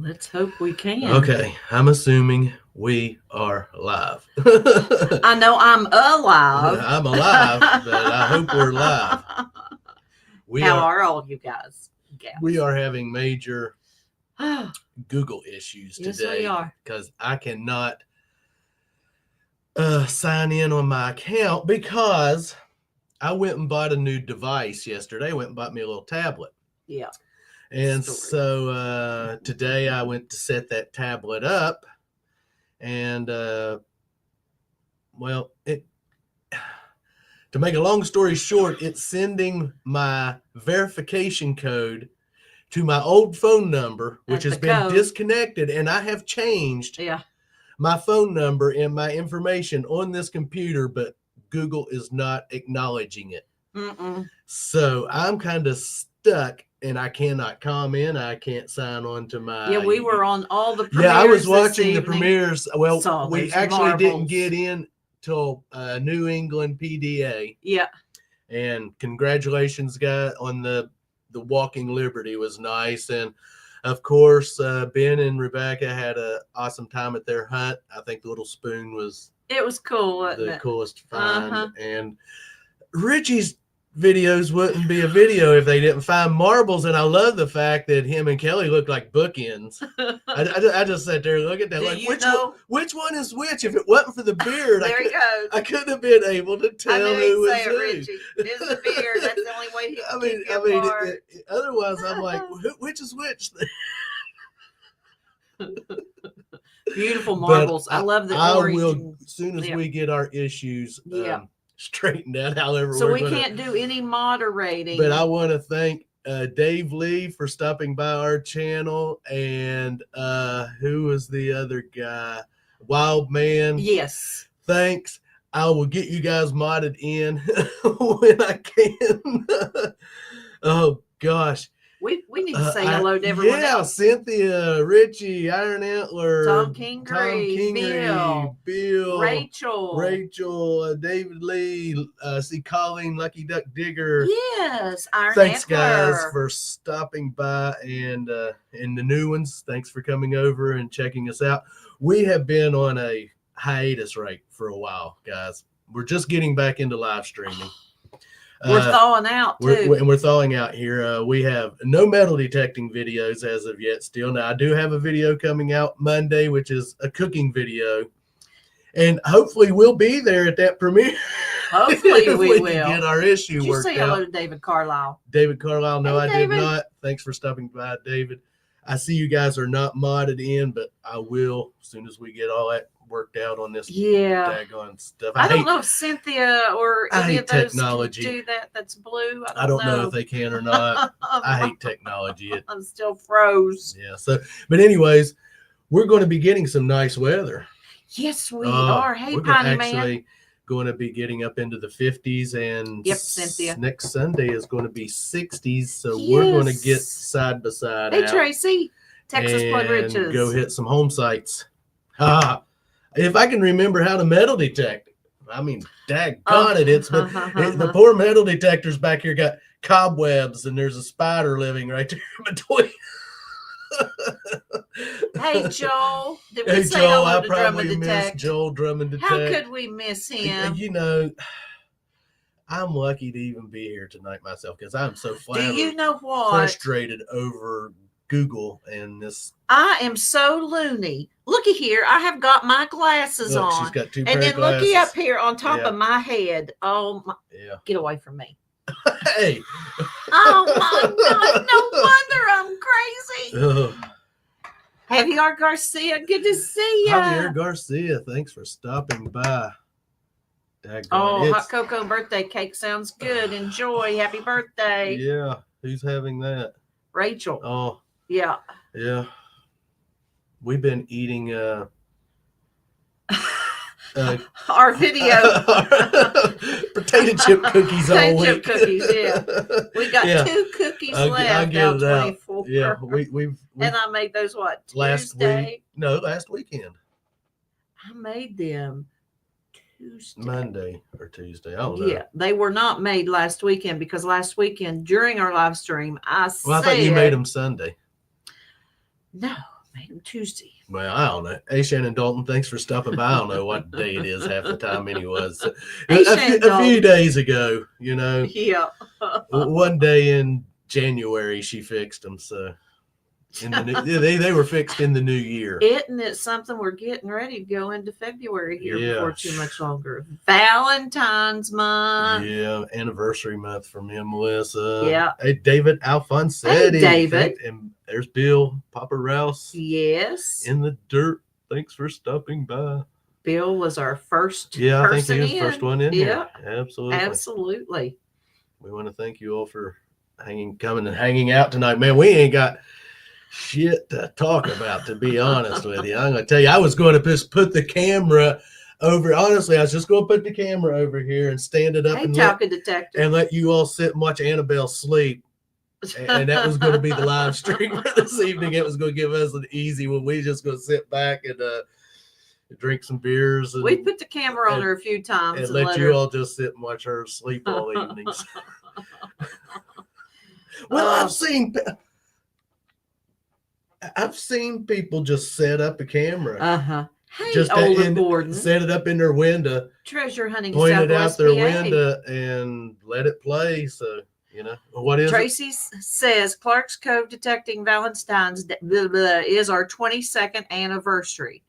Let's hope we can. Okay, I'm assuming we are live. I know I'm alive. I'm alive, but I hope we're live. How are all you guys? We are having major Google issues Yes, today. we are. Because I cannot sign in on my account because I went and bought a new device yesterday. I went and bought me a little tablet. Yeah. And so today I went to set that tablet up, and to make a long story short, it's sending my verification code to my old phone number, which has been disconnected, and I have changed my phone number and my information on this computer, but Google is not acknowledging it. So I'm kind of stuck, and I cannot comment. I can't sign on to my... Yeah, we were on all the premieres. Yeah, I was watching the premieres. Well, we actually didn't get in till New England PDA. Yeah. And congratulations, guys, on the Walking Liberty was nice. And of course, Ben and Rebecca had an awesome time at their hunt. I think the Little Spoon was... It was cool, wasn't it? Coolest find. And Richie's videos wouldn't be a video if they didn't find marbles, and I love the fact that him and Kelly look like bookends. I just sat there and look at that, like, which one is which? If it wasn't for the beard, there he goes. I couldn't have been able to tell who was who. Richie. It's the beard. That's the only way he can otherwise I'm like, which is which? Beautiful marbles. I love the orange. I will, as soon as we get our issues straightened out, however. So we can't do any moderating. But I want to thank Dave Lee for stopping by our channel, and who was the other guy? Wild Man. Yes. Thanks. I will get you guys modded in when I can. Oh gosh. We need to say hello to everyone else. Cynthia, Richie, Iron Antler, Tom Kingery, Bill, Rachel, David Lee, see Colleen, Lucky Duck Digger. Yes, Iron Thanks, Antler. guys, for stopping by, and the new ones. Thanks for coming over and checking us out. We have been on a hiatus for a while, guys. We're just getting back into live streaming. We're thawing out too. We're thawing out here. We have no metal detecting videos as of yet still. Now, I do have a video coming out Monday, which is a cooking video. And hopefully we'll be there at that premiere. Hopefully we will. Get our issue worked out. Did you say hello to David Carlisle? David Carlisle, no, I did not. Thanks for stopping by, David. I see you guys are not modded in, but I will as soon as we get all that worked out on this daggone stuff. I don't know if Cynthia or any of those technology. Can do that. That's blue. I don't know if they can or not. I hate technology. I'm still froze. Yeah. So, but anyways, we're going to be getting some nice weather. Yes, we are. Hey, Piney Man. Going to be getting up into the 50s, and Cynthia. Next Sunday is going to be 60s. So we're going to get side by side. Hey, Tracy, Texas Blood Riches. Go hit some home sites. If I can remember how to metal detect, I mean, daggone it. It's the poor metal detectors back here got cobwebs, and there's a spider living right there in between. Hey, Joel. Did we say hello to Drummond Detect? Joel Drummond Detect. How could we miss him? You know, I'm lucky to even be here tonight myself because I'm so frustrated over Google and this. I am so loony. Looky here. I have got my glasses on. She's got two and pair then of glasses. Looky up here on top of my head. Oh, my. Yeah. Get away from me. Hey. Oh, my God. No wonder I'm crazy. Javier Garcia, good to see you. Javier Garcia, thanks for stopping by. Hot cocoa birthday cake sounds good. Enjoy. Happy birthday. Yeah. Who's having that? Rachel. Oh. Yeah. Yeah. We've been eating our video potato chip cookies all week. Potato chip cookies, yeah. We got 2 cookies left out 24. Yeah, we've and I made those last Tuesday? Week? No, last weekend. I made them Tuesday. Monday or Tuesday. I don't know. Yeah, they were not made last weekend because last weekend during our live stream, I thought you made them Sunday. No, made Tuesday. Well, I don't know. Hey, Shannon Dalton, thanks for stopping by. I don't know what day it is half the time anyway. So, Hey, a few days ago, Yeah. one day in January she fixed them. So in the new, they were fixed in the new year. Isn't it something? We're getting ready to go into February here before too much longer. Valentine's month. Yeah, anniversary month for me and Melissa. Yeah. Hey, David Alfonsetti. Hey, David. And there's Bill, Papa Rouse. Yes. In the dirt. Thanks for stopping by. Bill was our first Yeah, I think person he was the first one in here. Absolutely. Absolutely. We want to thank you all for coming and hanging out tonight. Man, we ain't got shit to talk about, to be honest with you. I'm going to tell you, I was going to just put the camera over. Honestly, I was just going to put the camera over here and stand it up and let you all sit and watch Annabelle sleep. And that was going to be the live stream for this evening. It was going to give us an easy one. We just going to sit back and drink some beers. And, we put the camera on her a few times and let you all just sit and watch her sleep all evenings. Well, I've seen people just set up a camera. Hey, just Gordon. Set it up in their window. Treasure hunting. Point Southwest it out their PA. window and let it play. So, what is Tracy says Clark's Cove Detecting Valentine's Day is our 22nd anniversary.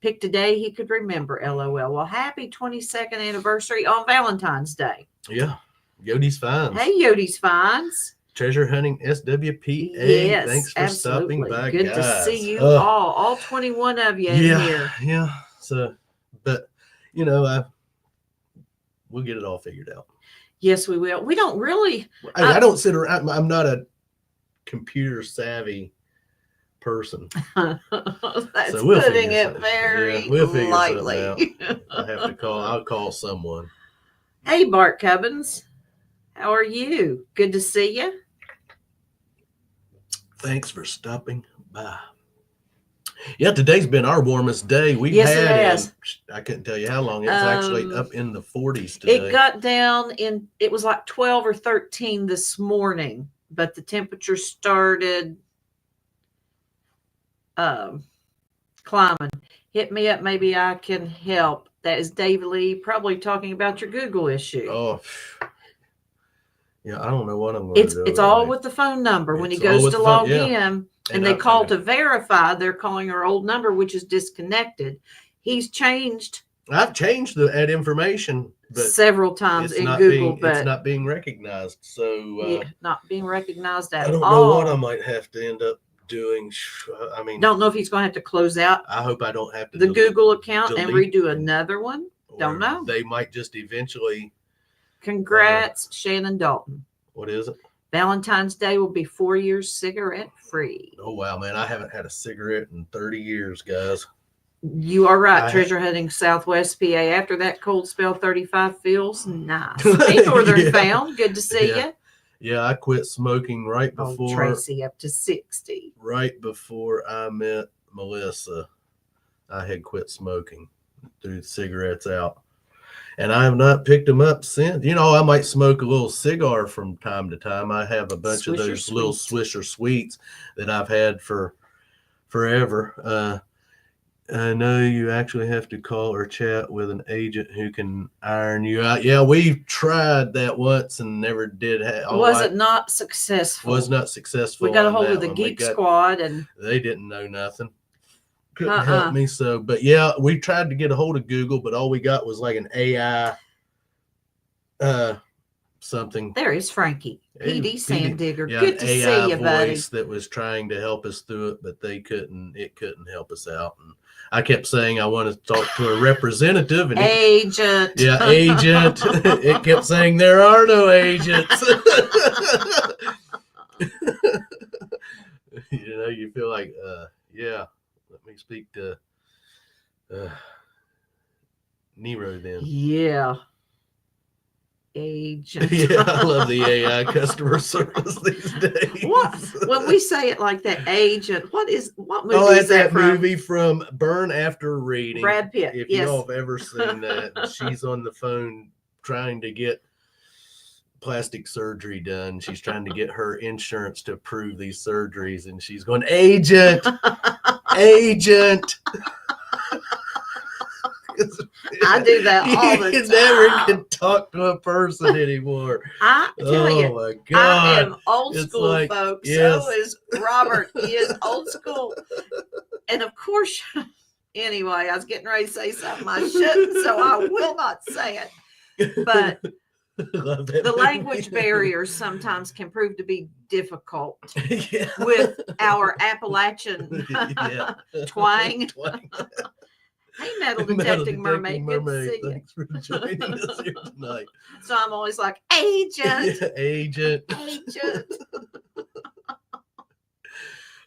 Picked a day he could remember, LOL. Well, happy 22nd anniversary on Valentine's Day. Yeah. Yode's Finds. Hey, Yode's Finds. Treasure Hunting SWPA. Yes, thanks for stopping by, Good guys. to see you all 21 of you in here. Yeah. So, but, we'll get it all figured out. Yes, we will. We don't really. I don't sit around. I'm not a computer savvy person. That's so we'll putting it very lightly. I'll call someone. Hey, Bart Cubbins. How are you? Good to see you. Thanks for stopping by. Yeah, today's been our warmest day we've yes, had. It has. I couldn't tell you how long. It's actually up in the 40s today. It got down it was like 12 or 13 this morning, but the temperature started climbing. Hit me up. Maybe I can help. That is Dave Lee, probably talking about your Google issue. Oh, yeah. I don't know what I'm going to do. It's all with the phone number. When he goes to log in and they call to verify, they're calling our old number, which is disconnected. He's changed. I've changed that information but several times in Google, but it's not being recognized. So not being recognized at all. I don't know what I might have to end up doing. I mean, don't know if he's going to have to close out. I hope I don't have to the Google account and redo another one. Don't know. They might just eventually. Congrats, Shannon Dalton. What is it? Valentine's Day will be 4 years cigarette free. Oh wow, man! I haven't had a cigarette in 30 years, guys. You are right. Treasure Hunting Southwest PA. After that cold spell, 35 feels nice. Hey, Northern Found. Good to see you. Yeah, I quit smoking right before Tracy up to 60. Right before I met Melissa, I had quit smoking, threw the cigarettes out. And I have not picked them up since. I might smoke a little cigar from time to time. I have a bunch of those little Swisher Sweets that I've had for forever. I know you actually have to call or chat with an agent who can iron you out. Yeah, we've tried that once and never did. Was not successful. Was not successful. We got a hold of the Geek Squad and they didn't know nothing. Couldn't help me. So, but yeah, we tried to get a hold of Google, but all we got was like an AI something. There is Frankie. PD Sandigger. Yeah, good to see you, buddy. That was trying to help us through it, but it couldn't help us out. And I kept saying I want to talk to a representative and agent. Agent. It kept saying there are no agents. You feel like let me speak to Nero then. Yeah. Agent. Yeah, I love the AI customer service these days. What? When we say it like that, agent, what movie is that from? movie from Burn After Reading. Brad Pitt. If y'all have ever seen that, she's on the phone trying to get plastic surgery done. She's trying to get her insurance to approve these surgeries, and she's going, agent. Agent. I do that all the You time. never can talk to a person anymore. I tell you, Oh my I God. am old It's school, like, folks. yes. So is Robert. He is old school. And of course, anyway, I was getting ready to say something I shouldn't, so I will not say it. But the language barriers sometimes can prove to be difficult Yeah. with our Appalachian Yeah. twang. Twang. Hey, metal detecting mermaid. Good to see you. Thanks for joining us here tonight. So I'm always like, agent, Yeah, agent. agent.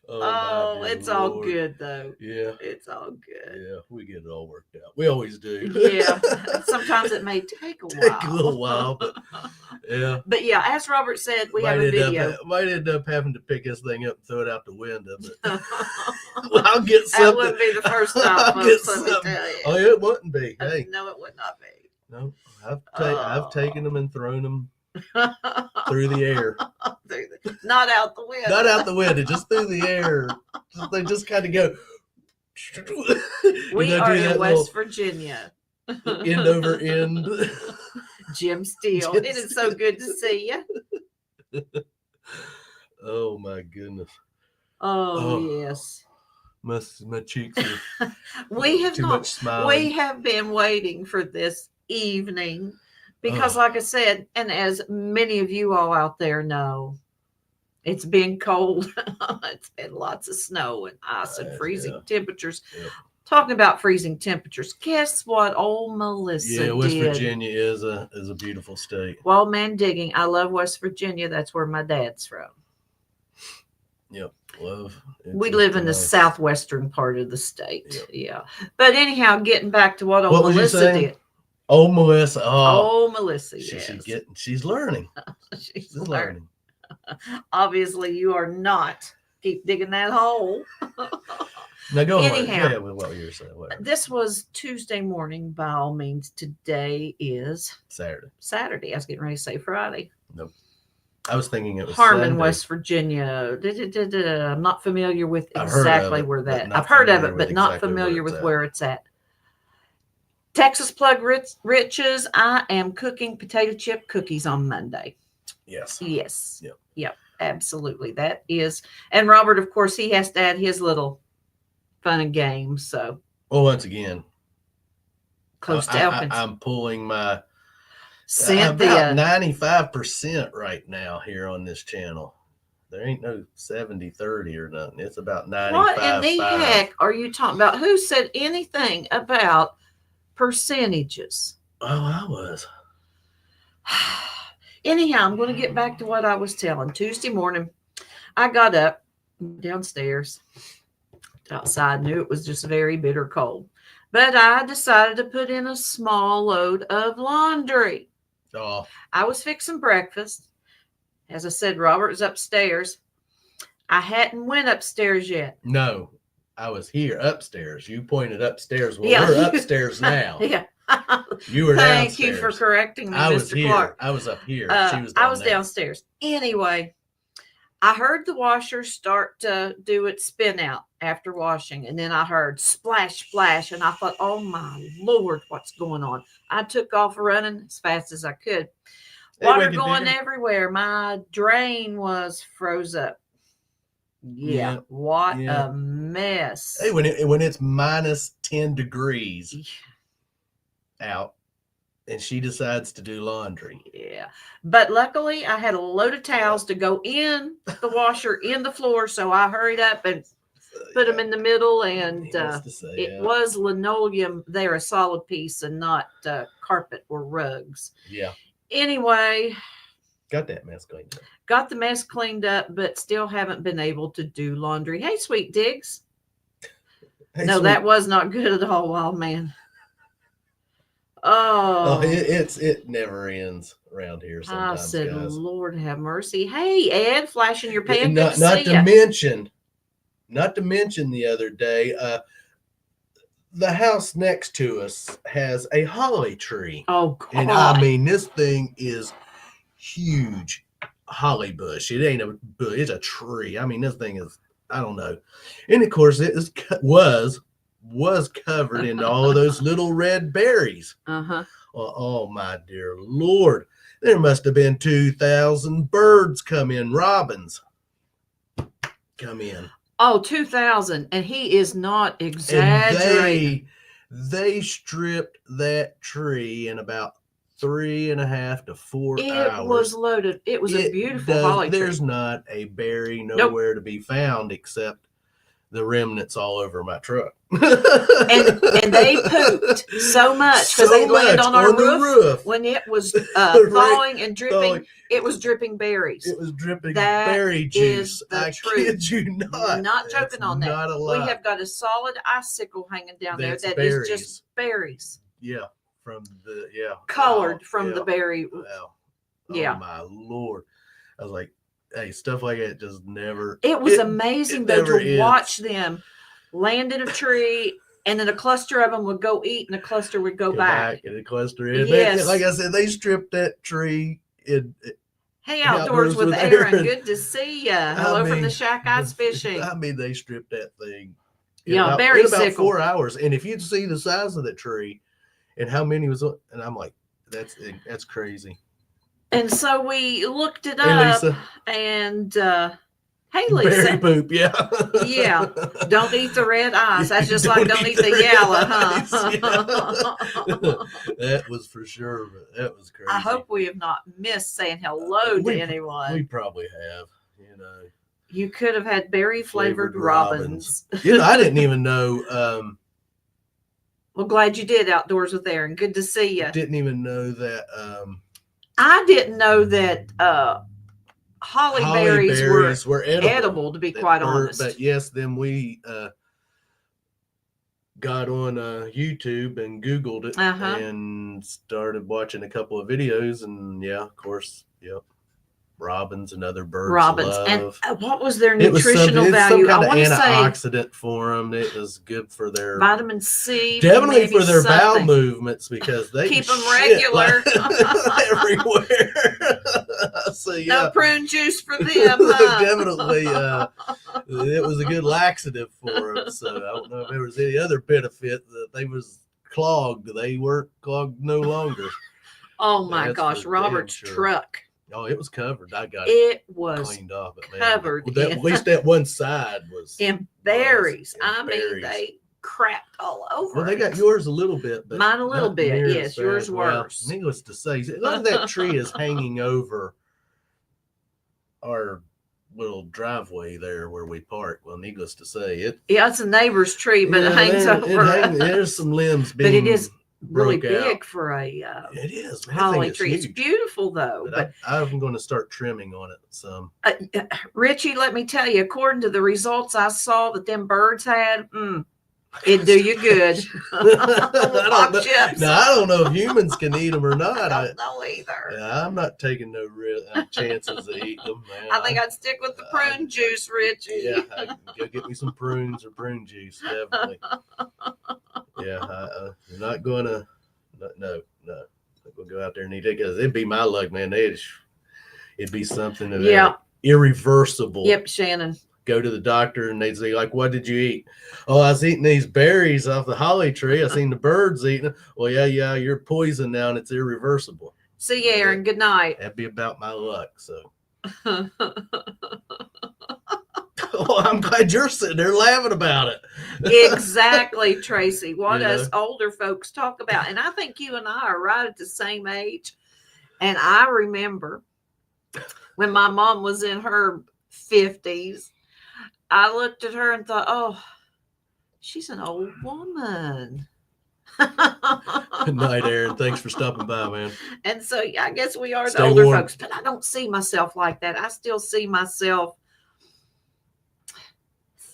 Oh, my dear it's all Lord. good though. Yeah. It's all good. Yeah, we get it all worked out. We always do. Yeah. Sometimes it may take a while. Take a little while, but yeah. But yeah, as Robert said, we have a video. Might end up having to pick this thing up and throw it out the window, but I'll get something. That wouldn't be the first time, I'll folks, get let me something. tell you. Oh, it wouldn't be. Hey, No, it would not be. no, I've taken them and thrown them through the air. Not out the window. Not out the window, just through the air. They just kind of go. We do are in that West Virginia. end over end. Jim Steele. Jim It is so good to see you. Oh my goodness. Oh, yes. My cheeks are We have too not. much smiling. We have been waiting for this evening because, like I said, and as many of you all out there know, it's been cold. It's been lots of snow and ice and freezing temperatures. Yeah. Talking about freezing temperatures, guess what old Melissa West did? Virginia is a beautiful state. Wild man digging. I love West Virginia. That's where my dad's from. Yep, love. We live in the southwestern part of the state. Yep. Yeah. But anyhow, getting back to what old Melissa did. Oh, Melissa. Oh, Melissa. She's learning. She's learning. Obviously, you are not. Keep digging that hole. Now go Anyhow, yeah, what you were saying. Whatever. This was Tuesday morning, by all means. Today is Saturday. I was getting ready to say Friday. Nope. I was thinking it was Harmon, Sunday. West Virginia. I'm not familiar with exactly where that. I've heard of it, but not familiar with where it's at. Texas Plug Riches. I am cooking potato chip cookies on Monday. Yes. Yes. Yep. Yep. Absolutely. That is. And Robert, of course, he has to add his little fun and games. So. Well, once again, close to Elkins. I'm pulling my Cynthia. About 95% right now here on this channel. There ain't no 70-30 or nothing. It's about 95. What in the heck are you talking about? Who said anything about percentages? Oh, I was. Anyhow, I'm going to get back to what I was telling. Tuesday morning, I got up downstairs. Outside, knew it was just very bitter cold. But I decided to put in a small load of laundry. Oh. I was fixing breakfast. As I said, Robert was upstairs. I hadn't went upstairs yet. No, I was here upstairs. You pointed upstairs. Well, we're upstairs now. Yeah. You were Thank downstairs. you for correcting me, I was Mr. here. Clark. I was up here. She was I was downstairs. Anyway, I heard the washer start to do its spin out after washing, and then I heard splash, splash, and I thought, oh my Lord, what's going on? I took off running as fast as I could. Water going everywhere. My drain was froze up. Yeah. What a mess. Hey, when it's minus 10 degrees out and she decides to do laundry. Yeah. But luckily I had a load of towels to go in the washer in the floor. So I hurried up and put them in the middle, and it was linoleum there, a solid piece, and not carpet or rugs. Yeah. Anyway, got that mess cleaned up. Got the mess cleaned up, but still haven't been able to do laundry. Hey, Sweet Diggs. Hey, no, that was not good at all, wild man. Oh, it never ends around here sometimes. I said, guys. Lord have mercy. Hey, Ed, flashing your pan. Not to mention the other day, the house next to us has a holly tree. Oh, God. And I mean, this thing is huge. Holly bush. It ain't a bush, it's a tree. I mean, this thing is I don't know. And of course, it was covered in all of those little red berries. Uh-huh. Oh my dear Lord. There must have been 2,000 birds come in, robins come in. Oh, 2,000. And he is not exaggerating. And they stripped that tree in about 3.5 to 4 It hours. was loaded. It was a beautiful holly tree. There's not a berry nowhere to be found except the remnants all over my truck. and they pooped so much because they landed on our roof when it was thawing and dripping. It was dripping berries. It was dripping berry juice. I kid you not. Not joking on that. Not a lie. We have got a solid icicle hanging down there that berries. is just berries. Yeah, colored from the berry. Wow. Yeah. Oh my Lord. I was like, hey, stuff like that just never. It was amazing though to watch them land in a tree, and then a cluster of them would go eat, and a cluster would go back. And a cluster in. Yes. Like I said, they stripped that tree. Hey, Outdoors with Aaron. Good to see you. Hello from the Shack Ice Fishing. I mean, they stripped that thing. In about 4 hours. And if you'd see the size of the tree and how many was, and I'm like, that's crazy. And so we looked it Hey, up, Lisa. And hey, Lisa. Berry poop, yeah. Yeah. Don't eat the red eyes. That's just like don't eat the yellow, huh? That was for sure, but that was crazy. I hope we have not missed saying hello to anyone. We probably have, You could have had berry flavored robins. I didn't even know. Well, glad you did, Outdoors with Aaron. Good to see you. Didn't even know that. I didn't know that holly berries were edible, to be quite honest. But yes, then we got on YouTube and Googled it and started watching a couple of videos, and of course, robins and other birds. And what was their nutritional value? I want to say antioxidant for them. It was good for their vitamin C, definitely for their bowel movements, because they keep them regular everywhere. So no prune juice for them. Definitely, it was a good laxative for them. So I don't know if there was any other benefit that they was clogged. They weren't clogged no longer. Oh my gosh, Robert's truck. Oh, it was covered. I got it was cleaned off. Covered. At least that one side was in berries. Mean, they crapped all over. Well, they got yours a little bit, but mine a little bit. Yes, yours worse. Well, needless to say, look, that tree is hanging over our little driveway there where we park. Well, needless to say, it's a neighbor's tree, but it hangs over. There's some limbs being. But it is really big for a it is, man. holly tree. It's beautiful though. But I'm going to start trimming on it some. Richie, let me tell you, according to the results I saw that them birds had, it'd do you good. I don't know if humans can eat them or not. I don't know either. I'm not taking no real chances of eating them, man. I think I'd stick with the prune juice, Richie. Yeah, go get me some prunes or prune juice, definitely. You're not going to, no. We'll go out there and eat it, because it'd be my luck, man. It'd be something that irreversible. Yep, Shannon. Go to the doctor and they'd say, like, what did you eat? Oh, I was eating these berries off the holly tree. I seen the birds eating them. Well, you're poisoned now and it's irreversible. See you, Aaron. Good night. That'd be about my luck. So. Oh, I'm glad you're sitting there laughing about it. Exactly, Tracy. What us older folks talk about. And I think you and I are right at the same age. And I remember when my mom was in her 50s, I looked at her and thought, oh, she's an old woman. Good night, Aaron. Thanks for stopping by, man. And so I guess we are the older folks, but I don't see myself like that. I still see myself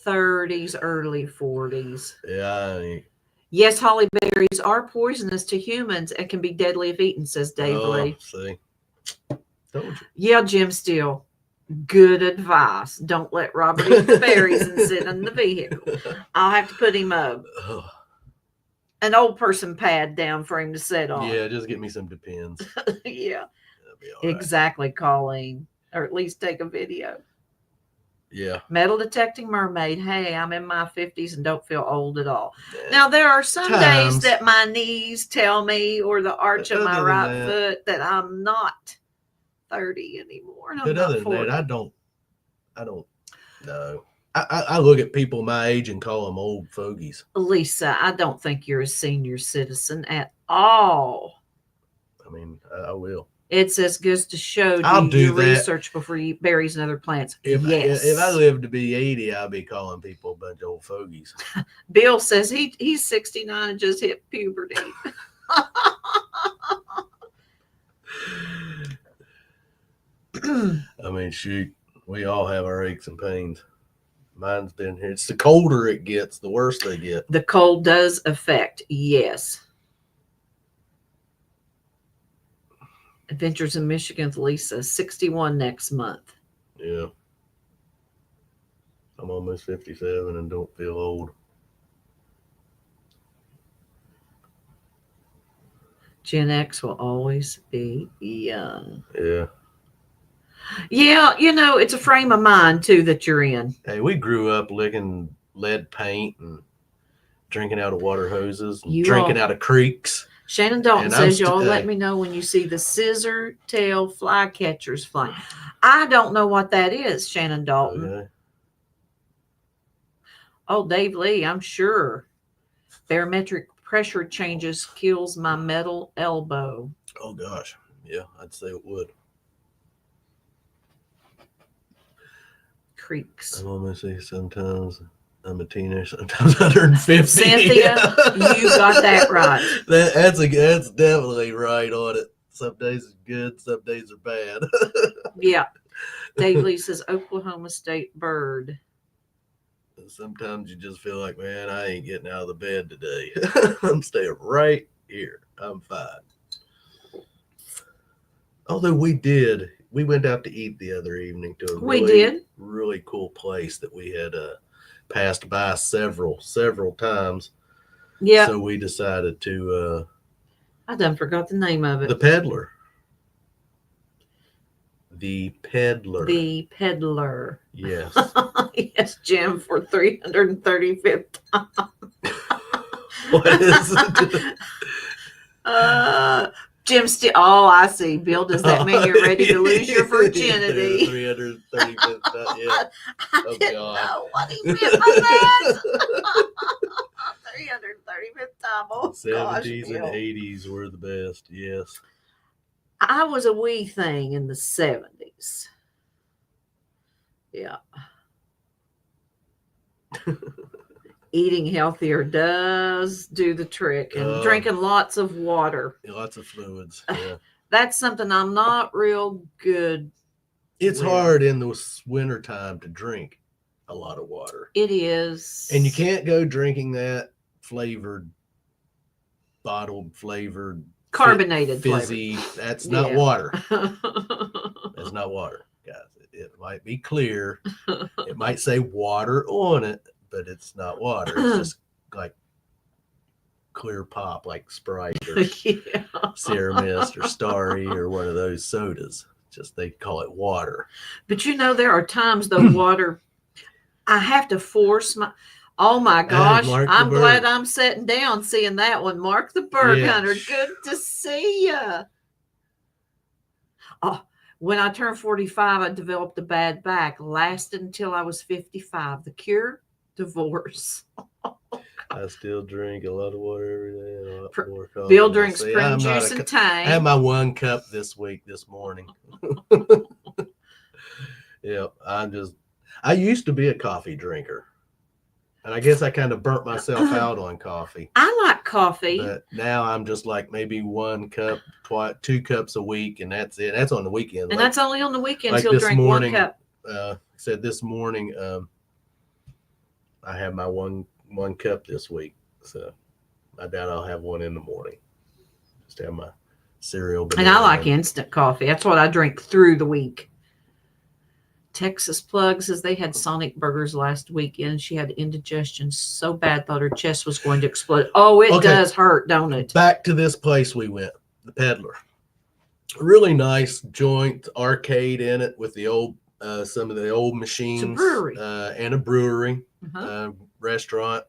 30s, early 40s. Yeah. Yes, holly berries are poisonous to humans and can be deadly if eaten, says Dave Lee. See. Told you. Yeah, Jim Steele. Good advice. Don't let Robert eat the berries and sit in the vehicle. I'll have to put him an old person pad down for him to sit on. Yeah, just get me some Depends. Yeah. That'll be all right. Exactly, Colleen. Or at least take a video. Yeah. Metal detecting mermaid. Hey, I'm in my 50s and don't feel old at all. Yeah. Now, there are some days Times. that my knees tell me, or the arch of my Other than right that- foot, that I'm not 30 anymore. And I'm But not other than 40. that, I don't know. I look at people my age and call them old fogies. Lisa, I don't think you're a senior citizen at all. I mean, I will. It says goes to show I'll do your that. research before you berries and other plants. Yes. If I live to be 80, I'll be calling people a bunch of old fogies. Bill says he's 69 and just hit puberty. I mean, shoot, we all have our aches and pains. Mine's been here. It's the colder it gets, the worse they get. The cold does affect, yes. Adventures in Michigan's Lisa, 61 next month. Yeah. I'm almost 57 and don't feel old. Gen X will always be young. Yeah. Yeah, it's a frame of mind too that you're in. Hey, we grew up licking lead paint and drinking out of water hoses and drinking out of creeks. Shannon Dalton And says, y'all let me know when you see the scissor tail flycatchers flying. I don't know what that is, Shannon Dalton. Okay. Oh, Dave Lee, I'm sure. Barometric pressure changes kills my metal elbow. Oh, gosh. Yeah, I'd say it would. Creaks. I'm almost say sometimes I'm a teenager, sometimes 150. Cynthia, you got that right. That's definitely right on it. Some days are good, some days are bad. Yeah. Dave Lee says Oklahoma State bird. Sometimes you just feel like, man, I ain't getting out of the bed today. I'm staying right here. I'm fine. Although we went out to eat the other evening to a really cool place that we had passed by several times. Yeah. So we decided to I done forgot the name of it. The Peddler. The Peddler. The Peddler. Yes. Yes, Jim, for 335th time. What is it? Jim I see. Bill, does that mean you're ready to lose your virginity? 335th time, yeah. I didn't God. know what he meant by that. 335th time. Oh, 70s Bill. and 80s were the best, yes. I was a wee thing in the 70s. Yeah. Eating healthier does do the trick, and drinking lots of water. Lots of fluids. Yeah. That's something I'm not real good. It's hard in the wintertime to drink a lot of water. It is. And you can't go drinking that flavored, bottled flavored, carbonated fizzy. That's not water. That's not water, guys. It might be clear. It might say water on it, but it's not water. It's just like clear pop, like Sprite or Sierra Mist or Starry or one of those sodas. Just they call it water. But there are times though water, I have to force my. Oh my gosh! I'm glad I'm sitting down seeing that one. Mark the Bird Hunter. Good to see you. Oh, when I turned 45, I developed a bad back. Lasted until I was 55. The cure? Divorce. I still drink a lot of water every day. And a lot more coffee. Bill drinks spring juice and Tang. I had my 1 cup this morning. Yeah, I used to be a coffee drinker. And I guess I kind of burnt myself out on coffee. I like coffee. But now I'm just like maybe 1 cup, 2 cups a week, and that's it. That's on the weekend. And that's only on the weekends like he'll drink morning, 1 cup. Said this morning, I have my one cup this week. So I doubt I'll have one in the morning. Just have my cereal. And I like instant coffee. That's what I drink through the week. Texas Plug says they had Sonic burgers last weekend. She had indigestion so bad, thought her chest was going to explode. Oh, it does hurt, don't it? Back to this place we went, the Peddler. Really nice joint, arcade in it with the old some of the old machines, brewery. and a brewery, Uh-huh. restaurant.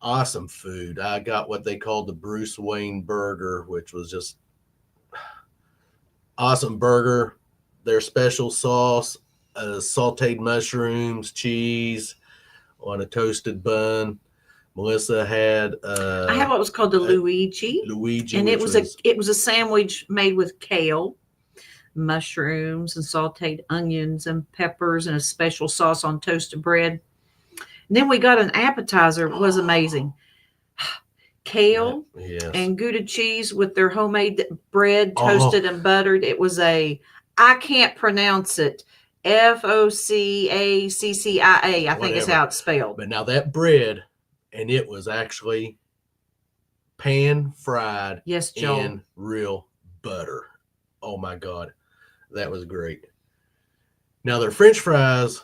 Awesome food. I got what they called the Bruce Wayne burger, which was just awesome burger. Their special sauce, sauteed mushrooms, cheese on a toasted bun. Melissa had I had what was called the Luigi, and it was a sandwich made with kale, mushrooms, and sauteed onions and peppers, and a special sauce on toasted bread. And then we got an appetizer. It was amazing. Kale yes. and Gouda cheese with their homemade bread, toasted and buttered. It was I can't pronounce it. FOCACCIA, I think is how it's spelled. But now that bread, and it was actually pan fried, yes, Joel, in real butter. Oh my God, that was great. Now their French fries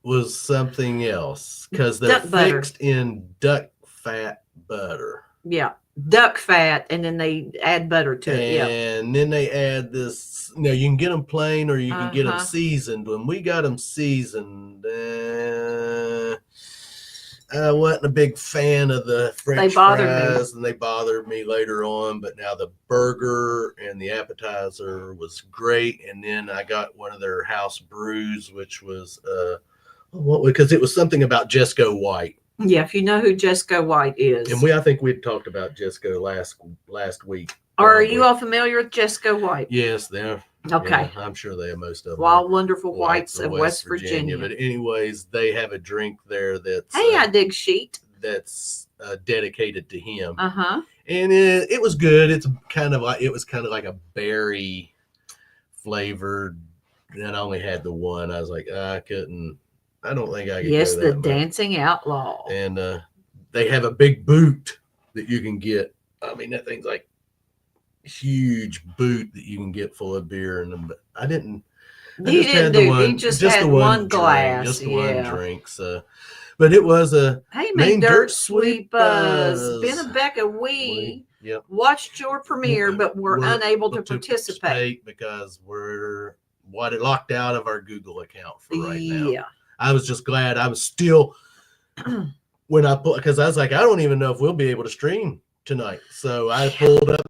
was something else because they're fixed in duck fat butter. Yeah, duck fat, and then they add butter to it. And then they add this. You can get them plain or you can get them seasoned. When we got them seasoned, I wasn't a big fan of the French fries, and they bothered me later on. But now the burger and the appetizer was great, and then I got one of their house brews, which was because it was something about Jesco White. Yeah, if you know who Jesco White is, and I think we'd talked about Jesco last week. Are you all familiar with Jesco White? Yes, they're. Okay. Yeah, I'm sure they have most of them. Wild Wonderful Whites of West Virginia. But anyways, they have a drink there that's I dig sheet. That's dedicated to him. Uh-huh. And it was good. It was kind of like a berry flavored. And I only had the one. I was like, I don't think I could. Yes, go the that Dancing Outlaw. And they have a big boot that you can get. I mean, that thing's like huge boot that you can get full of beer. And I didn't. You didn't do. You just had one glass. Just one drink. So, but it was a Main Dirt Sweet Buzz. Ben and Becca, we watched your premiere, but we're unable to participate because we're locked out of our Google account for right now. Yeah. I was just glad I was still because I was like, I don't even know if we'll be able to stream tonight. So I pulled up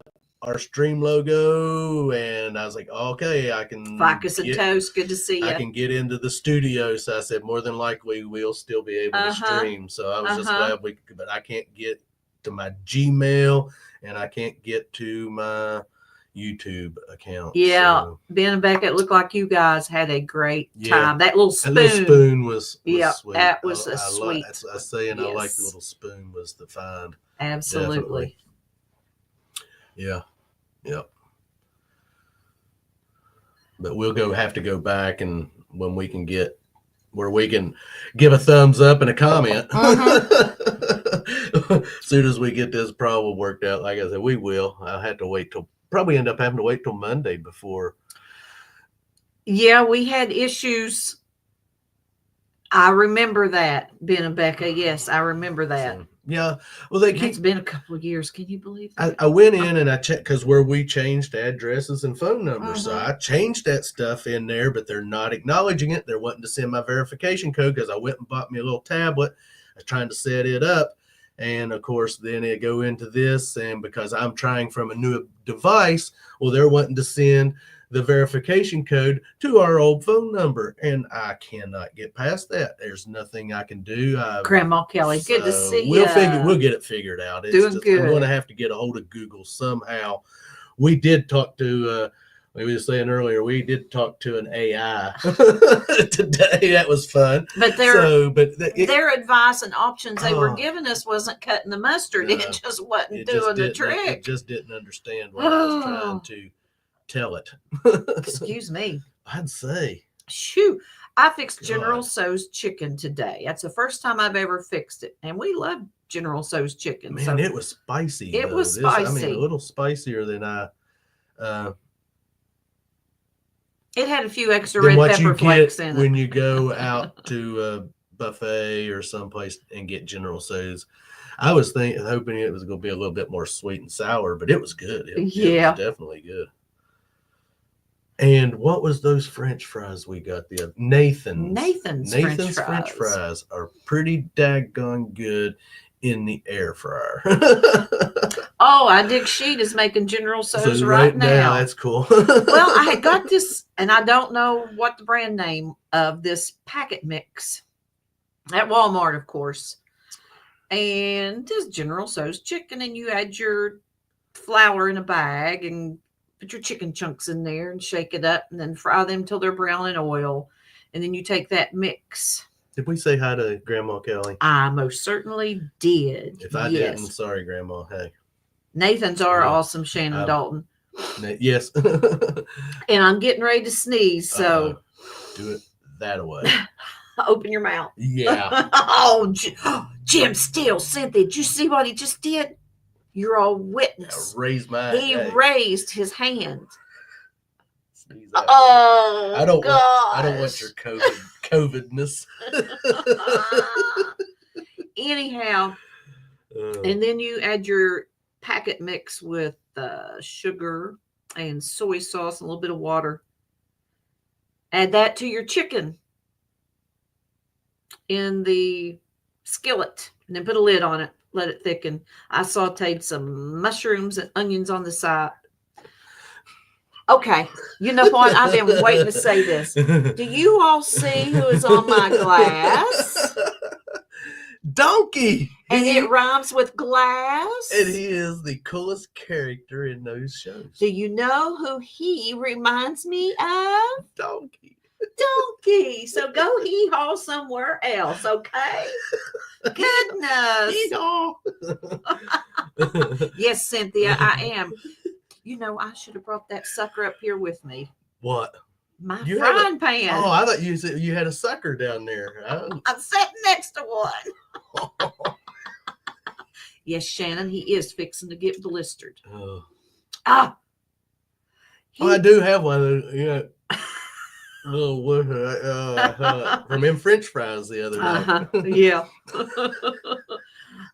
our stream logo and I was like, okay, I can. Ficus and Toast, good to see you. I can get into the studio. So I said, more than likely we'll still be able to stream. So I was just glad but I can't get to my Gmail and I can't get to my YouTube account. Yeah, so. Ben and Becca, it looked like you guys had a great time. That little spoon. That little spoon was sweet. That was sweet. I say, and I like the little spoon was the find. Absolutely. Definitely. Yeah. But we'll have to go back and when we can get where we can give a thumbs up and a comment. As soon as we get this problem worked out, like I said, we will. I'll have to probably end up having to wait till Monday before. Yeah, we had issues. I remember that, Ben and Becca. Yes, I remember that. So, yeah. Well, it's been a couple of years. Can you believe that? I went in and I checked because where we changed addresses and phone numbers. So I changed that stuff in there, but they're not acknowledging it. They're wanting to send my verification code because I went and bought me a little tablet. I was trying to set it up. And of course, then it go into this. And because I'm trying from a new device, well, they're wanting to send the verification code to our old phone number. And I cannot get past that. There's nothing I can do. Grandma Kelly, good to see you. We'll get it figured out. Doing good. I'm going to have to get a hold of Google somehow. We did talk to, we were saying earlier, we did talk to an AI today. That was fun. But their advice and options they were giving us wasn't cutting the mustard. No, it just wasn't doing the trick. It just didn't understand what I was trying to tell it. Excuse me. I'd say. Shoot. I fixed General Tso's chicken today. That's the first time I've ever fixed it. And we love General Tso's chicken. Man, it was spicy. It was spicy. A little spicier than I it had a few extra red pepper flakes in it. When you go out to a buffet or someplace and get General Tso's, I was hoping it was going to be a little bit more sweet and sour, but it was good. It was definitely good. And what was those French fries we got the other? Nathan's. Nathan's French fries are pretty daggone good in the air fryer. Oh, I dig Sheet is making General So's So right now. That's cool. Well, I had got this, and I don't know what the brand name of this packet mix at Walmart, of course. And this General So's chicken, and you add your flour in a bag and put your chicken chunks in there and shake it up and then fry them till they're brown in oil. And then you take that mix. Did we say hi to Grandma Kelly? I most certainly did. If I didn't, sorry, Grandma. Hey. Nathan's are awesome, Shannon Dalton. Yes. And I'm getting ready to sneeze, so. Do it that way. Open your mouth. Yeah. Oh, Jim Steele, Cynthia, did you see what he just did? You're all witness. Raised my. He raised his hand. Oh, I don't want your COVIDness. Anyhow, and then you add your packet mix with sugar and soy sauce and a little bit of water. Add that to your chicken in the skillet, and then put a lid on it. Let it thicken. I sauteed some mushrooms and onions on the side. Okay, you know what? I've been waiting to say this. Do you all see who is on my glass? Donkey. And it rhymes with glass. And he is the coolest character in those shows. Do you know who he reminds me of? Donkey. So go hee-haw somewhere else, okay? Goodness. Hee-haw. Yes, Cynthia, I am. You know, I should have brought that sucker up here with me. What? My frying pan. Oh, I thought you said you had a sucker down there. I'm sitting next to one. Yes, Shannon, he is fixing to get blistered. Oh. Ah. I do have one. Yeah. From them French fries the other day. Yeah.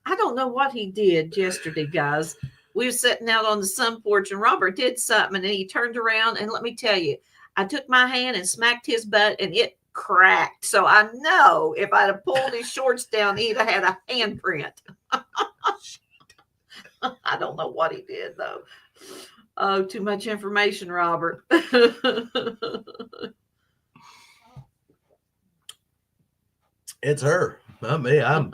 I don't know what he did yesterday, guys. We were sitting out on the sun porch, and Robert did something, and then he turned around, and let me tell you, I took my hand and smacked his butt, and it cracked. So I know if I'd have pulled his shorts down, he'd have had a handprint. I don't know what he did, though. Oh, too much information, Robert. It's her, not me. I'm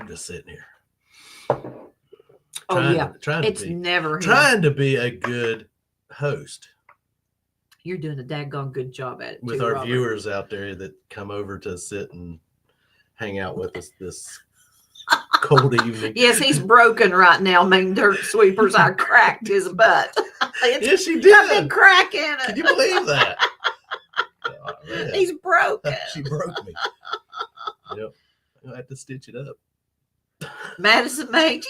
just sitting here. Trying to be a good host. You're doing a daggone good job at it. With our viewers out there that come over to sit and hang out with us this cold evening. Yes, he's broken right now. Mean dirt sweepers. I cracked his butt. Yes, she did. Got a big crack in it. Can you believe that? He's broken. She broke me. Yep. I have to stitch it up. Madison May,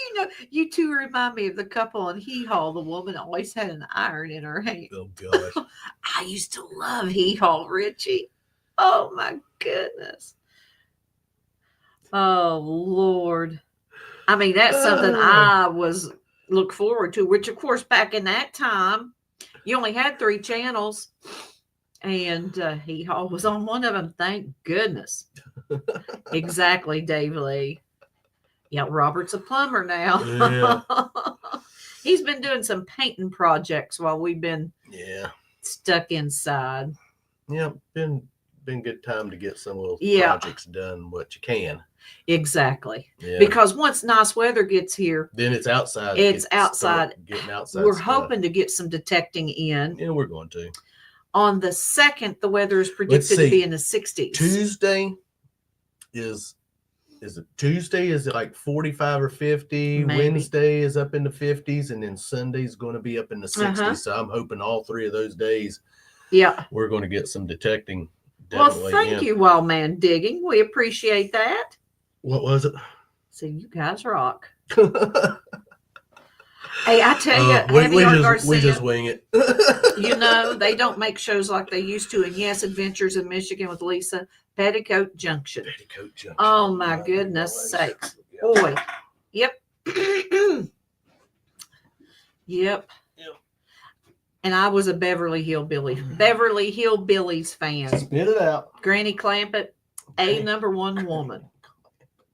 you two remind me of the couple on Hee Haw. The woman always had an iron in her hand. Oh, gosh. I used to love Hee Haw, Richie. Oh, my goodness. Oh, Lord. I mean, that's something I look forward to, which, of course, back in that time, you only had 3 channels. And Hee Haw was on one of them. Thank goodness. Exactly, Dave Lee. Yeah, Robert's a plumber now. Yeah. He's been doing some painting projects while we've been stuck inside. Yeah, been good time to get some little projects done what you can. Exactly. Yeah. Because once nice weather gets here, then it's outside. It's outside. Getting outside. We're hoping to get some detecting in. Yeah, we're going to. On the 2nd, the weather is predicted to be in the 60s. Tuesday is it Tuesday? Is it like 45 or 50? Maybe. Wednesday is up in the 50s, and then Sunday's going to be up in the 60s. So I'm hoping all 3 of those days, we're going to get some detecting. Well, thank you, Wild Man Digging. We appreciate that. What was it? So you guys rock. Hey, I tell you, we just wing it. They don't make shows like they used to. And yes, Adventures in Michigan with Lisa. Petticoat Junction. Oh, my goodness sakes. Boy. Yep. Yep. And I was a Beverly Hillbillies fan. Spit it out. Granny Clampett, a number one woman.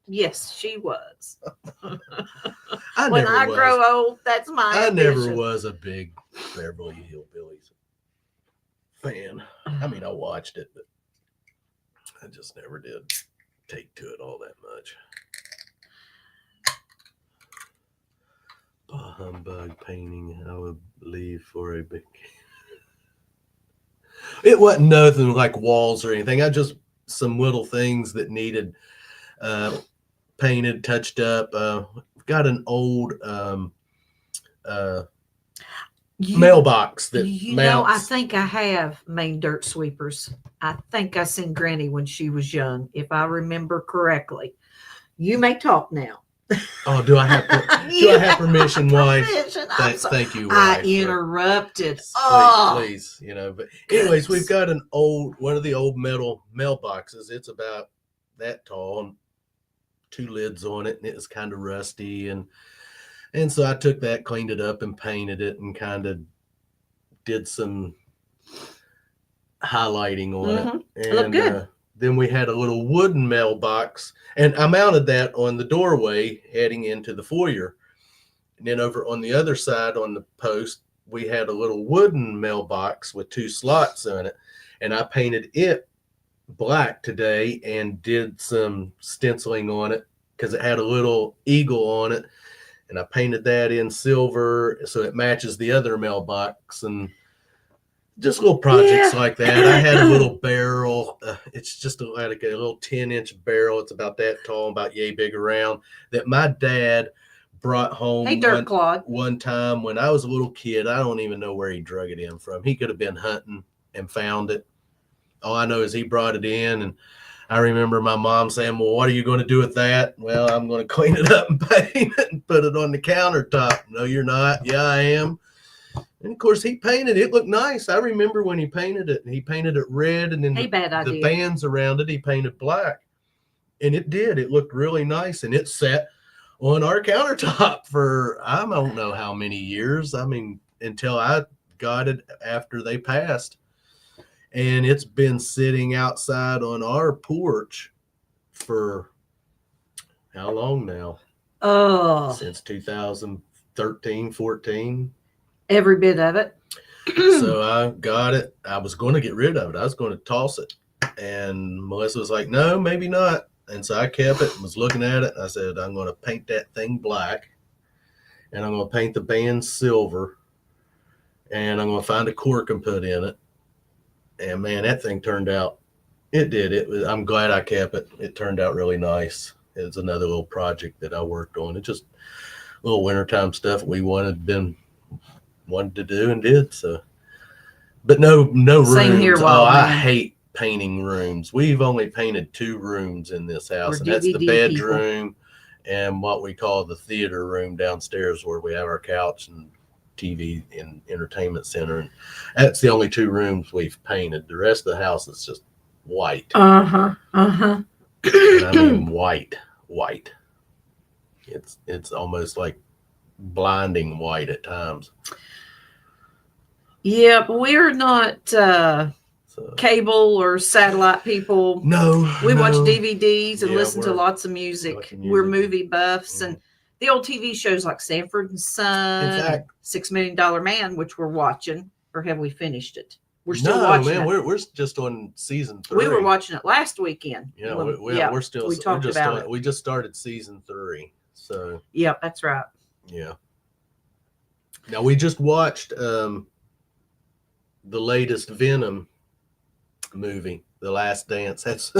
Yes, she was. When I grow old, that's my ambition. never was a big Beverly Hillbillies fan. I mean, I watched it, but I just never did take to it all that much. A humbug painting I would leave for a big. It wasn't nothing like walls or anything. I just some little things that needed painted, touched up. Got an old mailbox that mounts. I think I have Maine Dirt Sweepers. I think I seen Granny when she was young, if I remember correctly. You may talk now. Oh, do I have do I have permission, wife? Thank you, wife. I interrupted. Please, But anyways, we've got one of the old metal mailboxes. It's about that tall, and 2 lids on it, and it was kind of rusty, and so I took that, cleaned it up, and painted it, and kind of did some highlighting on it. And looked good. Then we had a little wooden mailbox, and I mounted that on the doorway heading into the foyer. And then over on the other side on the post, we had a little wooden mailbox with 2 slots in it. And I painted it black today and did some stenciling on it because it had a little eagle on it. And I painted that in silver so it matches the other mailbox, and just little projects like that. I had a little barrel. It's just like a little 10-inch barrel. It's about that tall, about yay big around, that my dad brought home one time when I was a little kid. I don't even know where he drug it in from. He could have been hunting and found it. All I know is he brought it in, and I remember my mom saying, well, what are you going to do with that? Well, I'm going to clean it up and paint it and put it on the countertop. No, you're not. Yeah, I am. And of course, he painted it. It looked nice. I remember when he painted it. He painted it red, and then the bands around it, he painted black. And it did. It looked really nice, and it sat on our countertop for I don't know how many years. I mean, until I got it after they passed. And it's been sitting outside on our porch for how long now? Oh, since 2013, 14. Every bit of it. So I got it. I was going to get rid of it. I was going to toss it. And Melissa was like, no, maybe not. And so I kept it and was looking at it. And I said, I'm going to paint that thing black. And I'm going to paint the band silver. And I'm going to find a cork and put in it. And man, that thing turned out. It did. I'm glad I kept it. It turned out really nice. It's another little project that I worked on. It's just little wintertime stuff we wanted to do and did. So, but no rooms. Same here, I hate painting rooms. We've only painted 2 rooms in this house, and that's the bedroom and what we call the theater room downstairs, where we have our couch and TV and entertainment center. And that's the only 2 rooms we've painted. The rest of the house is just white. And I mean white. It's almost like blinding white at times. Yeah, but we're not cable or satellite people. No, we watch DVDs and listen to lots of music. We're movie buffs, and the old TV shows like Sanford and Son, $6 Million Man, which we're watching, or have we finished it? We're still watching it. We're just on season 3. We were watching it last weekend. Yeah, we're still. We talked about it. We just started season 3. So. Yeah, that's right. Yeah. Now we just watched the latest Venom movie, The Last Dance. That's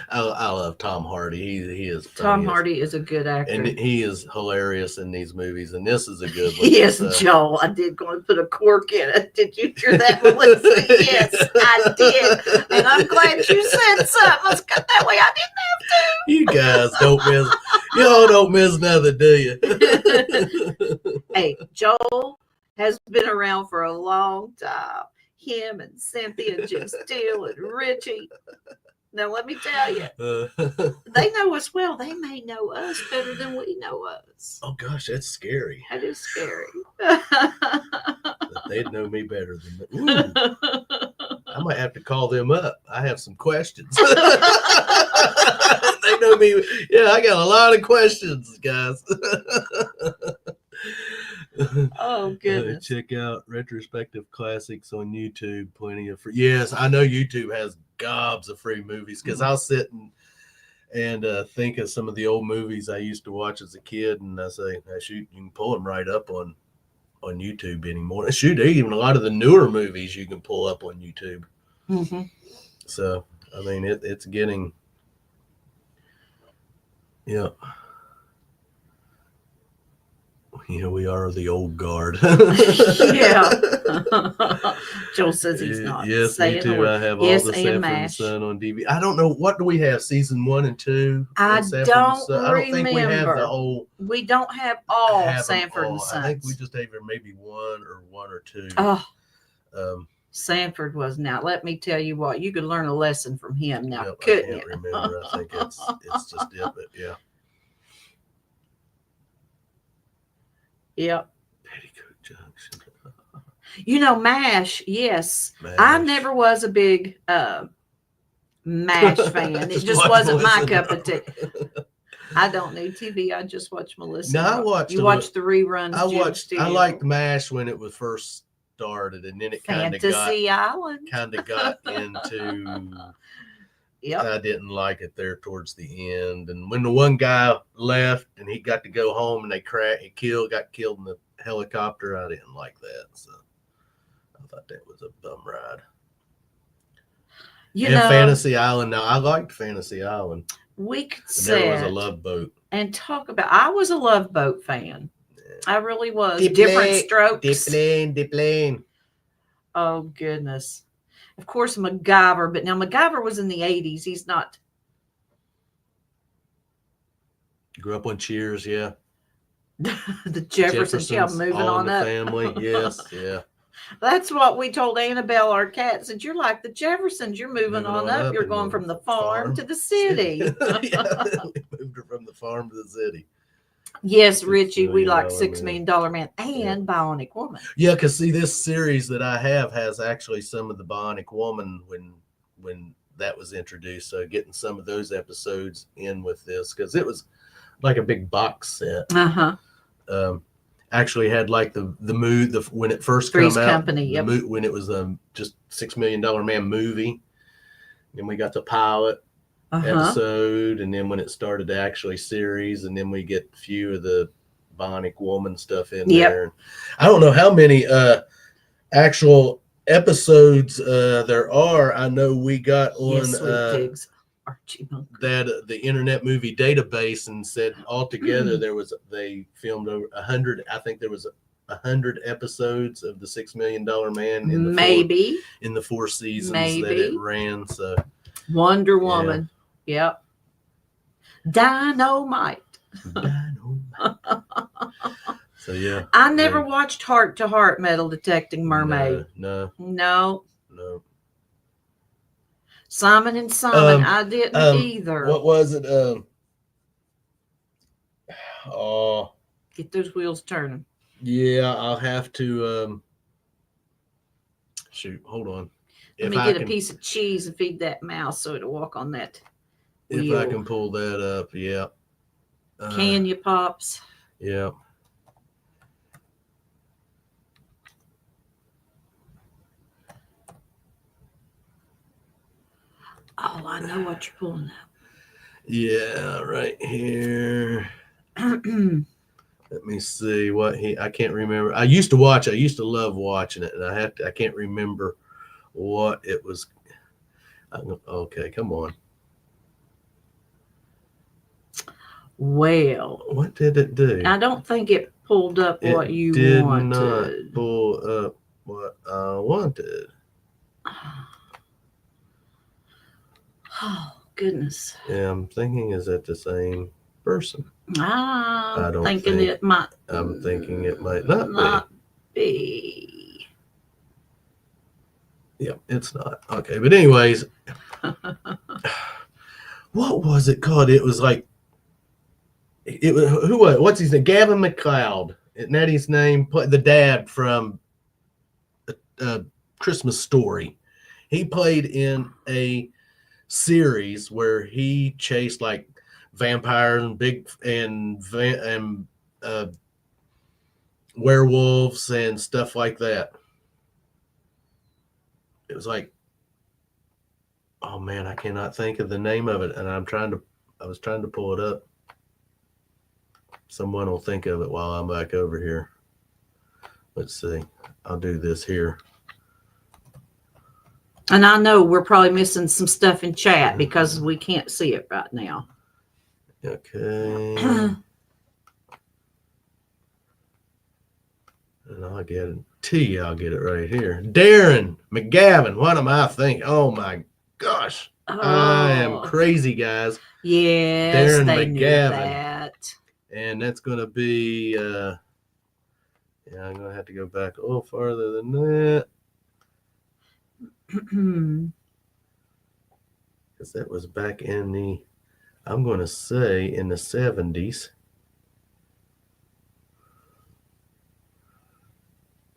I love Tom Hardy. He is funny. Tom Hardy is a good actor, and he is hilarious in these movies. And this is a good one. Yes, Joel. I did go and put a cork in it. Did you hear that, Melissa? Yes, I did. And I'm glad you said something. Let's go that way. I didn't have to. You guys don't miss. Y'all don't miss nothing, do you? Hey, Joel has been around for a long time. Him and Cynthia, Jim Steele and Richie. Now, let me tell you, they know us well. They may know us better than we know us. Oh gosh, that's scary. That is scary. That they'd know me better than me. Ooh, I might have to call them up. I have some questions. They know me. Yeah, I got a lot of questions, guys. Oh, goodness. Check out Retrospective Classics on YouTube. Plenty of free. Yes, I know YouTube has gobs of free movies because I'll sit and think of some of the old movies I used to watch as a kid, and I say, shoot, you can pull them right up on YouTube anymore. Shoot, even a lot of the newer movies you can pull up on YouTube. Mm-hmm. So, I mean, it's getting, yeah. We are the old guard. Yeah. Joel says he's not. Yes, me too. I have all the Sanford and Son on DVD. I don't know, what do we have? Season 1 and 2? I don't remember. I don't think we have the whole. We don't have all Sanford and Sons. I think we just have maybe one or two. Oh. Sanford was, now let me tell you what, you could learn a lesson from him now, yep, couldn't you? I can't remember. I think it's just it, but yeah. Yep. Petticoat Junction. MASH, yes. MASH. I never was a big MASH fan. It just wasn't my cup of tea. I don't need TV. I just watch Melissa. No, I watched. You watched the reruns. I liked MASH when it was first started, and then it kind of got into. Yep. I didn't like it there towards the end, and when the one guy left and he got to go home and got killed in the helicopter, I didn't like that. So I thought that was a bum ride. Fantasy Island. Now I liked Fantasy Island. We could say there was a Love Boat and talk about. I was a Love Boat fan. Yeah. I really was. Different strokes. The plane. Oh goodness. Of course, MacGyver, but now MacGyver was in the 80s. He's not. Grew up on Cheers, yeah. The Jeffersons, yeah, moving on up. Family, yes, yeah. That's what we told Annabelle, our cat. Said, you're like the Jeffersons. You're moving on up. You're going from the farm to the city. Yeah, we moved her from the farm to the city. Yes, Richie, we like $6 Million Man and Bionic Woman. Yeah, because see, this series that I have has actually some of the Bionic Woman when that was introduced. So getting some of those episodes in with this, because it was like a big box set. Actually had like the when it first came out, Company, yep. When it was just $6 Million Man movie, and we got the pilot episode, and then when it started to actually series, and then we get a few of the Bionic Woman stuff in there. I don't know how many actual episodes there are. I know we got on that the Internet Movie Database, and said altogether they filmed over 100. I think there was 100 episodes of the $6 Million Man in the 4 seasons that it ran. So Wonder Woman. Yep. Dynamite. So yeah. I never watched Heart to Heart Metal Detecting Mermaid. No. Simon and Simon, I didn't either. What was it? Get those wheels turning. Yeah, I'll have to shoot, hold on. Let me get a piece of cheese and feed that mouse so it'll walk on that wheel. If I can pull that up, yeah. Can you, Pops? Yeah. Oh, I know what you're pulling up. Yeah, right here. Let me see I can't remember. I used to love watching it, and I can't remember what it was. Okay, come on. Well, what did it do? I don't think it pulled up what you wanted. Did not pull up what I wanted. Oh, goodness. Yeah, I'm thinking, is that the same person? I'm thinking it might not be. Yeah, it's not. Okay, but anyways, What was it called? It was like it was who was what's his name? Gavin McLeod. Isn't that his name? The dad from Christmas Story. He played in a series where he chased like vampires and werewolves and stuff like that. It was like, oh man, I cannot think of the name of it, and I was trying to pull it up. Someone will think of it while I'm back over here. Let's see. I'll do this here. And I know we're probably missing some stuff in chat because we can't see it right now. Okay. And I'll get it to you. I'll get it right here. Darren McGavin. What am I thinking? Oh my gosh. I am crazy, guys. Yes, Darren they knew McGavin. that. And that's going to be, yeah, I'm going to have to go back a little farther than that. Because that was back in the, I'm going to say in the 70s.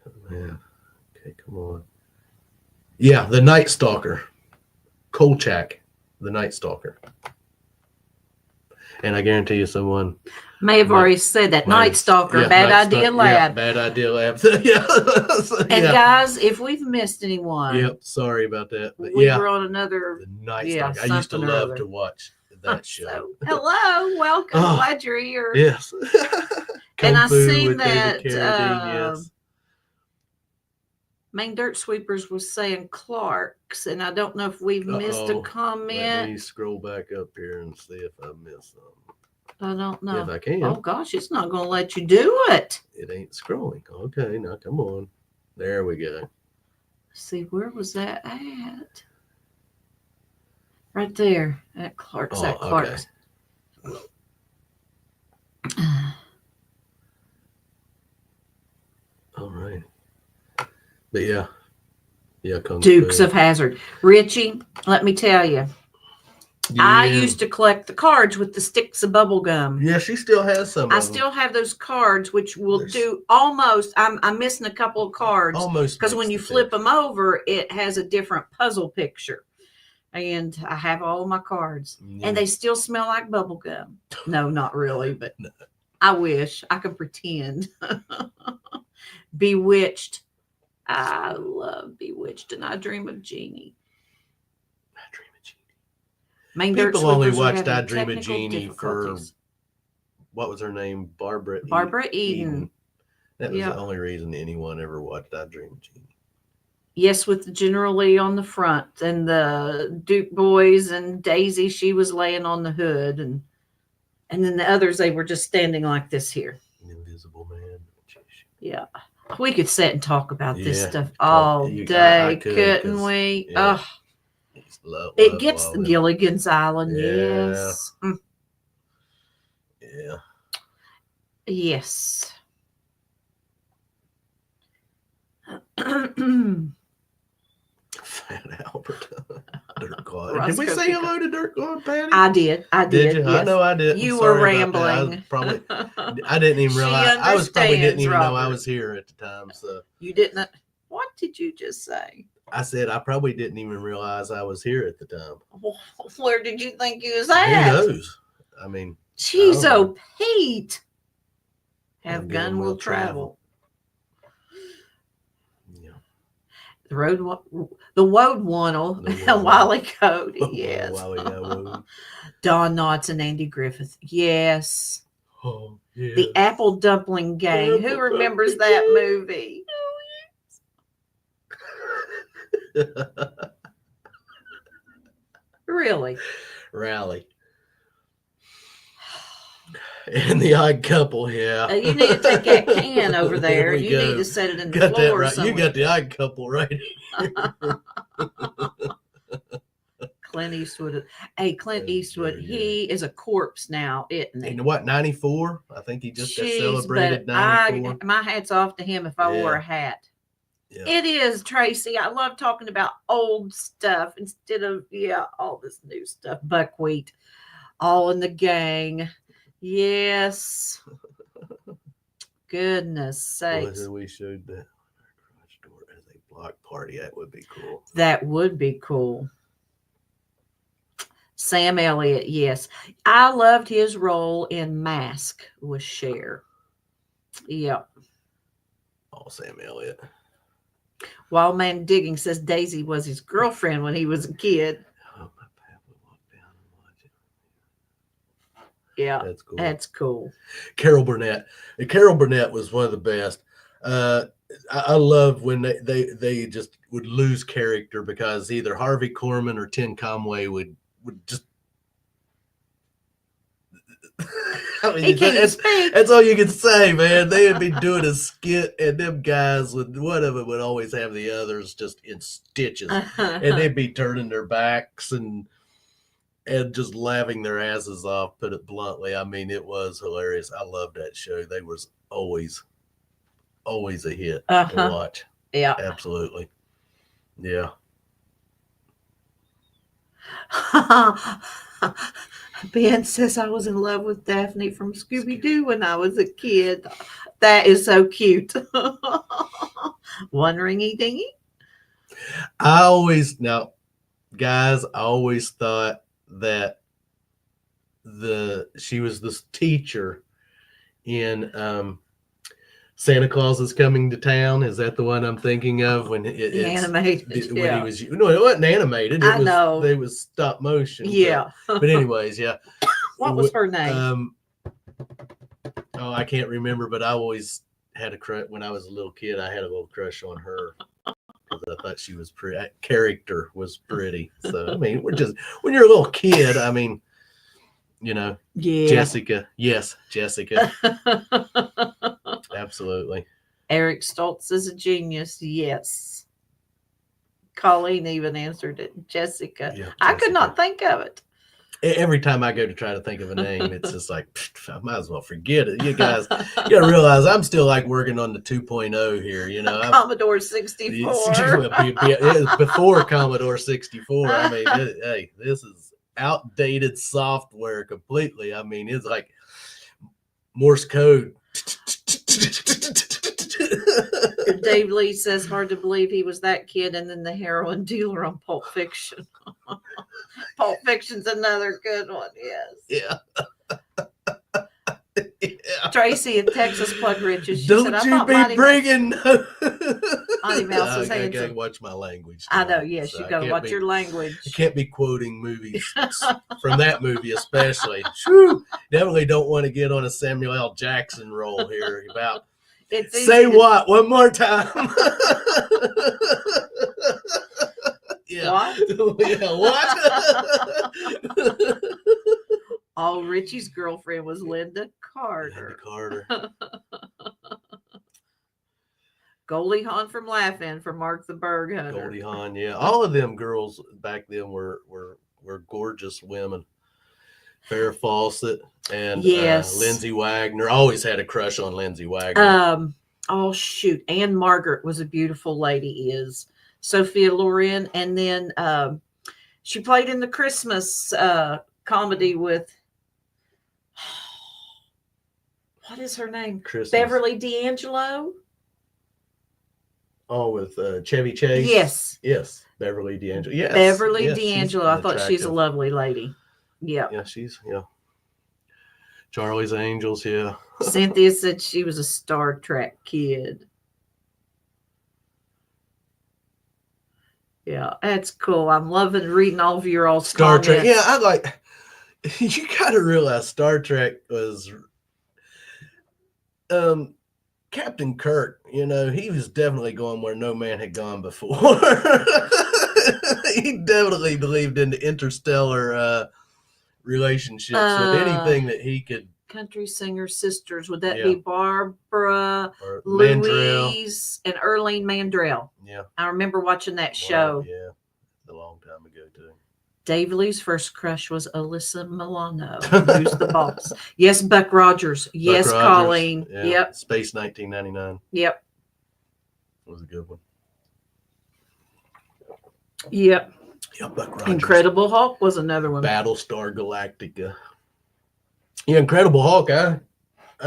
Oh, man. Okay, come on. Yeah, the Night Stalker. Kolchak, the Night Stalker. And I guarantee you someone may have already said that. Night Stalker, yeah, Bad Night Idea Stalker, Lab. Yeah, Bad Idea Lab. Yeah. And guys, if we've missed anyone, yep, sorry about that. But we were on another. The Night Stalker. I used to love to watch that show. So, hello, welcome. Glad you're here. Yes. And I seen with that David Carradine, yes. Main Dirt Sweepers was saying Clark's, and I don't know if we've missed a comment. Let me scroll back up here and see if I missed something. I don't know. If I can. Oh gosh, it's not going to let you do it. It ain't scrolling. Okay, now come on. There we go. See, where was that at? Right there at Clark's. At Clark's. Okay. All right. But yeah. Dukes of Hazzard. Richie, let me tell you. Yeah. I used to collect the cards with the sticks of bubble gum. Yeah, she still has some. I still have those cards, which will do almost. I'm missing a couple of cards. Almost. Because when you flip them over, it has a different puzzle picture. And I have all my cards. Yeah. And they still smell like bubble gum. No, not really, but no. I wish I could pretend. Bewitched. I love Bewitched, and I Dream of Jeannie. People only watched I Dream of Jeannie for, what was her name? Barbara Eden. That was the only reason anyone ever watched I Dream of Jeannie. Yes, with the General Lee on the front and the Duke boys and Daisy, she was laying on the hood. And then the others, they were just standing like this here. Invisible Man. Yeah. We could sit and talk about this stuff all day, couldn't we? Yeah. Oh. It gets the Gilligan's Island, yes. Yeah. Yes. Fat Albert. Dirk God. Did we say hello to Dirk God, Patty? I did. Did you? Yes. I know I did. You were rambling. I didn't even realize. I probably didn't even know I was here at the time. So you didn't. What did you just say? I said I probably didn't even realize I was here at the time. Where did you think you was at? Who knows? I mean, jeez, oh Pete. Have gun will travel. Yeah. The Woad Wannel, Wally Cody, yes. Don Knotts and Andy Griffith, yes. Oh, yes. The Apple Dumpling Gang. Who remembers that movie? Really? Rally. And the Odd Couple, yeah. You need to take that can over there. You need to set it in the floor right. somewhere. You got the Odd Couple right here. Clint Eastwood. Hey, Clint Eastwood, he is a corpse now, isn't he? And what, 94? I think he just got celebrated 94. My hat's off to him if I wore a hat. Yeah. It is, Tracy. I love talking about old stuff instead of all this new stuff. Buckwheat, All in the Gang. Yes. Goodness Boy, sakes. if we showed that garage door as a block party, that would be cool. That would be cool. Sam Elliott, yes. I loved his role in Mask with Cher. Yep. Oh, Sam Elliott. Wild Man Digging says Daisy was his girlfriend when he was a kid. Oh, my pap would walk down and watch it. Yeah, That's cool. that's cool. Carol Burnett. Carol Burnett was one of the best. I love when they just would lose character because either Harvey Korman or Tim Conway would just. I mean, that's all you can say, man. They'd be doing a skit, and them guys would, one of them would always have the others just in stitches, and they'd be turning their backs and just laughing their asses off. Put it bluntly, I mean, it was hilarious. I loved that show. They was always a hit to watch. Yeah, absolutely. Yeah. Ben says I was in love with Daphne from Scooby-Doo when I was a kid. That is so cute. One ringy dingy. Guys, I always thought that she was this teacher in Santa Claus is Coming to Town. Is that the one I'm thinking of? When animated? When he was, no, it wasn't animated. I know. It was stop motion. Yeah. But anyways, yeah. What was her name? I can't remember, but I always had a crush when I was a little kid. I had a little crush on her because I thought she was pretty. That character was pretty. So I mean, when you're a little kid, I mean, yeah. Jessica. Yes, Jessica. Absolutely. Eric Stoltz is a genius. Yes. Colleen even answered it. Jessica. Yeah, I could not think of it. Every time I go to try to think of a name, it's just like, I might as well forget it. You guys, you got to realize I'm still like working on the 2.0 here, Commodore 64. Before Commodore 64. I mean, hey, this is outdated software completely. I mean, it's like Morse code. Dave Lee says hard to believe he was that kid and then the heroin dealer on Pulp Fiction. Pulp Fiction's another good one. Yes. Yeah. Tracy in Texas Plug Riches. Don't said, you be bringing. Auntie Mouse is I gotta watch my language. I know. Yes, so you gotta watch your language. I can't be quoting movies from that movie, especially. Whew, definitely don't want to get on a Samuel L. Jackson roll here about. Say what? One more time. Yeah. What? Yeah, what? Oh, Richie's girlfriend was Linda Carter. Goldie Hawn from Laughing for Mark the Berg Hunter. Goldie Hawn, yeah. All of them girls back then were gorgeous women. Farrah Fawcett and Lindsay Wagner. Always had a crush on Lindsay Wagner. Oh shoot, Anne Margaret was a beautiful lady. Is Sophia Loren, and then she played in the Christmas comedy with what is her name? Christmas. Beverly D'Angelo. Oh, with Chevy Chase. Yes, Beverly D'Angelo. Yes, Beverly D'Angelo. I thought she's a lovely lady. Yeah. Yeah, Charlie's Angels, yeah. Cynthia said she was a Star Trek kid. Yeah, that's cool. I'm loving reading all of your Star Trek. Yeah, I like. You got to realize Star Trek was. Captain Kirk, he was definitely going where no man had gone before. He definitely believed in the interstellar relationships with anything that he could. Country singer sisters, would that be Barbara, or Louise, and Earlene Mandrell? Yeah. I remember watching that show. Yeah, a long time ago too. Dave Lee's first crush was Alyssa Milano, who's the boss. Yes, Buck Rogers. Yes, Colleen. Yeah. Yep. Space 1999. Yep. That was a good one. Yep. Yeah, Buck Rogers. Incredible Hulk was another one. Battlestar Galactica. Yeah, Incredible Hulk. I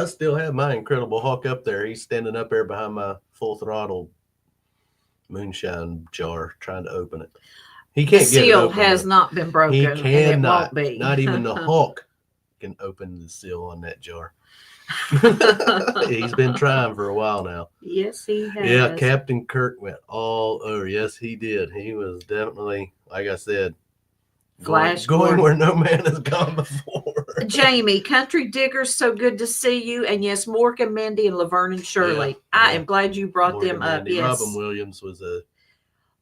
still have my Incredible Hulk up there. He's standing up there behind my Full Throttle moonshine jar trying to open it. He The can't get it seal open. has though. not been broken. He And it cannot. won't be. Not even the Hulk can open the seal on that jar. He's been trying for a while now. Yes, he has. Yeah, Captain Kirk went all over. Yes, he did. He was definitely, like I said, Flash going Gordon. where no man has gone before. Jamie, Country Diggers, so good to see you. And yes, Mork and Mindy and Laverne and Shirley. Yeah, I yeah. am glad you brought Morgan them up. Mandy. Yes. Robin Williams was a.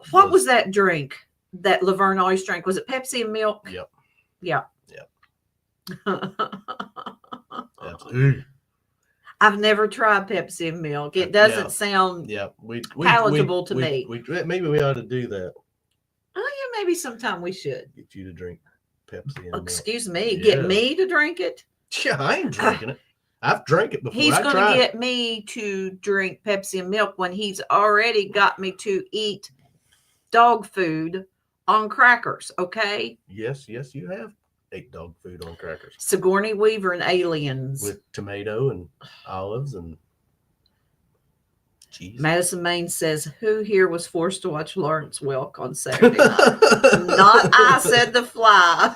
What was that drink that Laverne always drank? Was it Pepsi and milk? Yep. Yeah. Yep. Absolutely. I've never tried Pepsi and milk. It doesn't Yeah. sound Yeah, palatable to me. Maybe we ought to do that. Oh yeah, maybe sometime we should. Get you to drink Pepsi and milk. Excuse me, Yeah. get me to drink it. Yeah, I ain't drinking it. I've drank it before. He's I going to tried. get me to drink Pepsi and milk when he's already got me to eat dog food on crackers. Okay. Yes, you have ate dog food on crackers Sigourney Weaver and Aliens. with tomato and olives and cheese. Madison Main says, "Who here was forced to watch Lawrence Welk on Saturday night?" Not I, said the fly.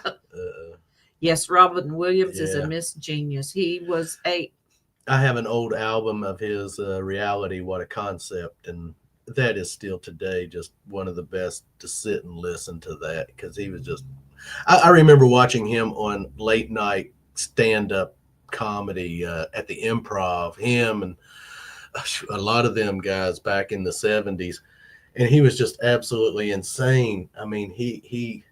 Yes, Robin Williams is a Miss Genius. He was a. I have an old album of his Reality, What a Concept, and that is still today just one of the best to sit and listen to that because he was just. I remember watching him on late night stand-up comedy at the Improv. Him and a lot of them guys back in the 70s, and he was just absolutely insane. I mean, he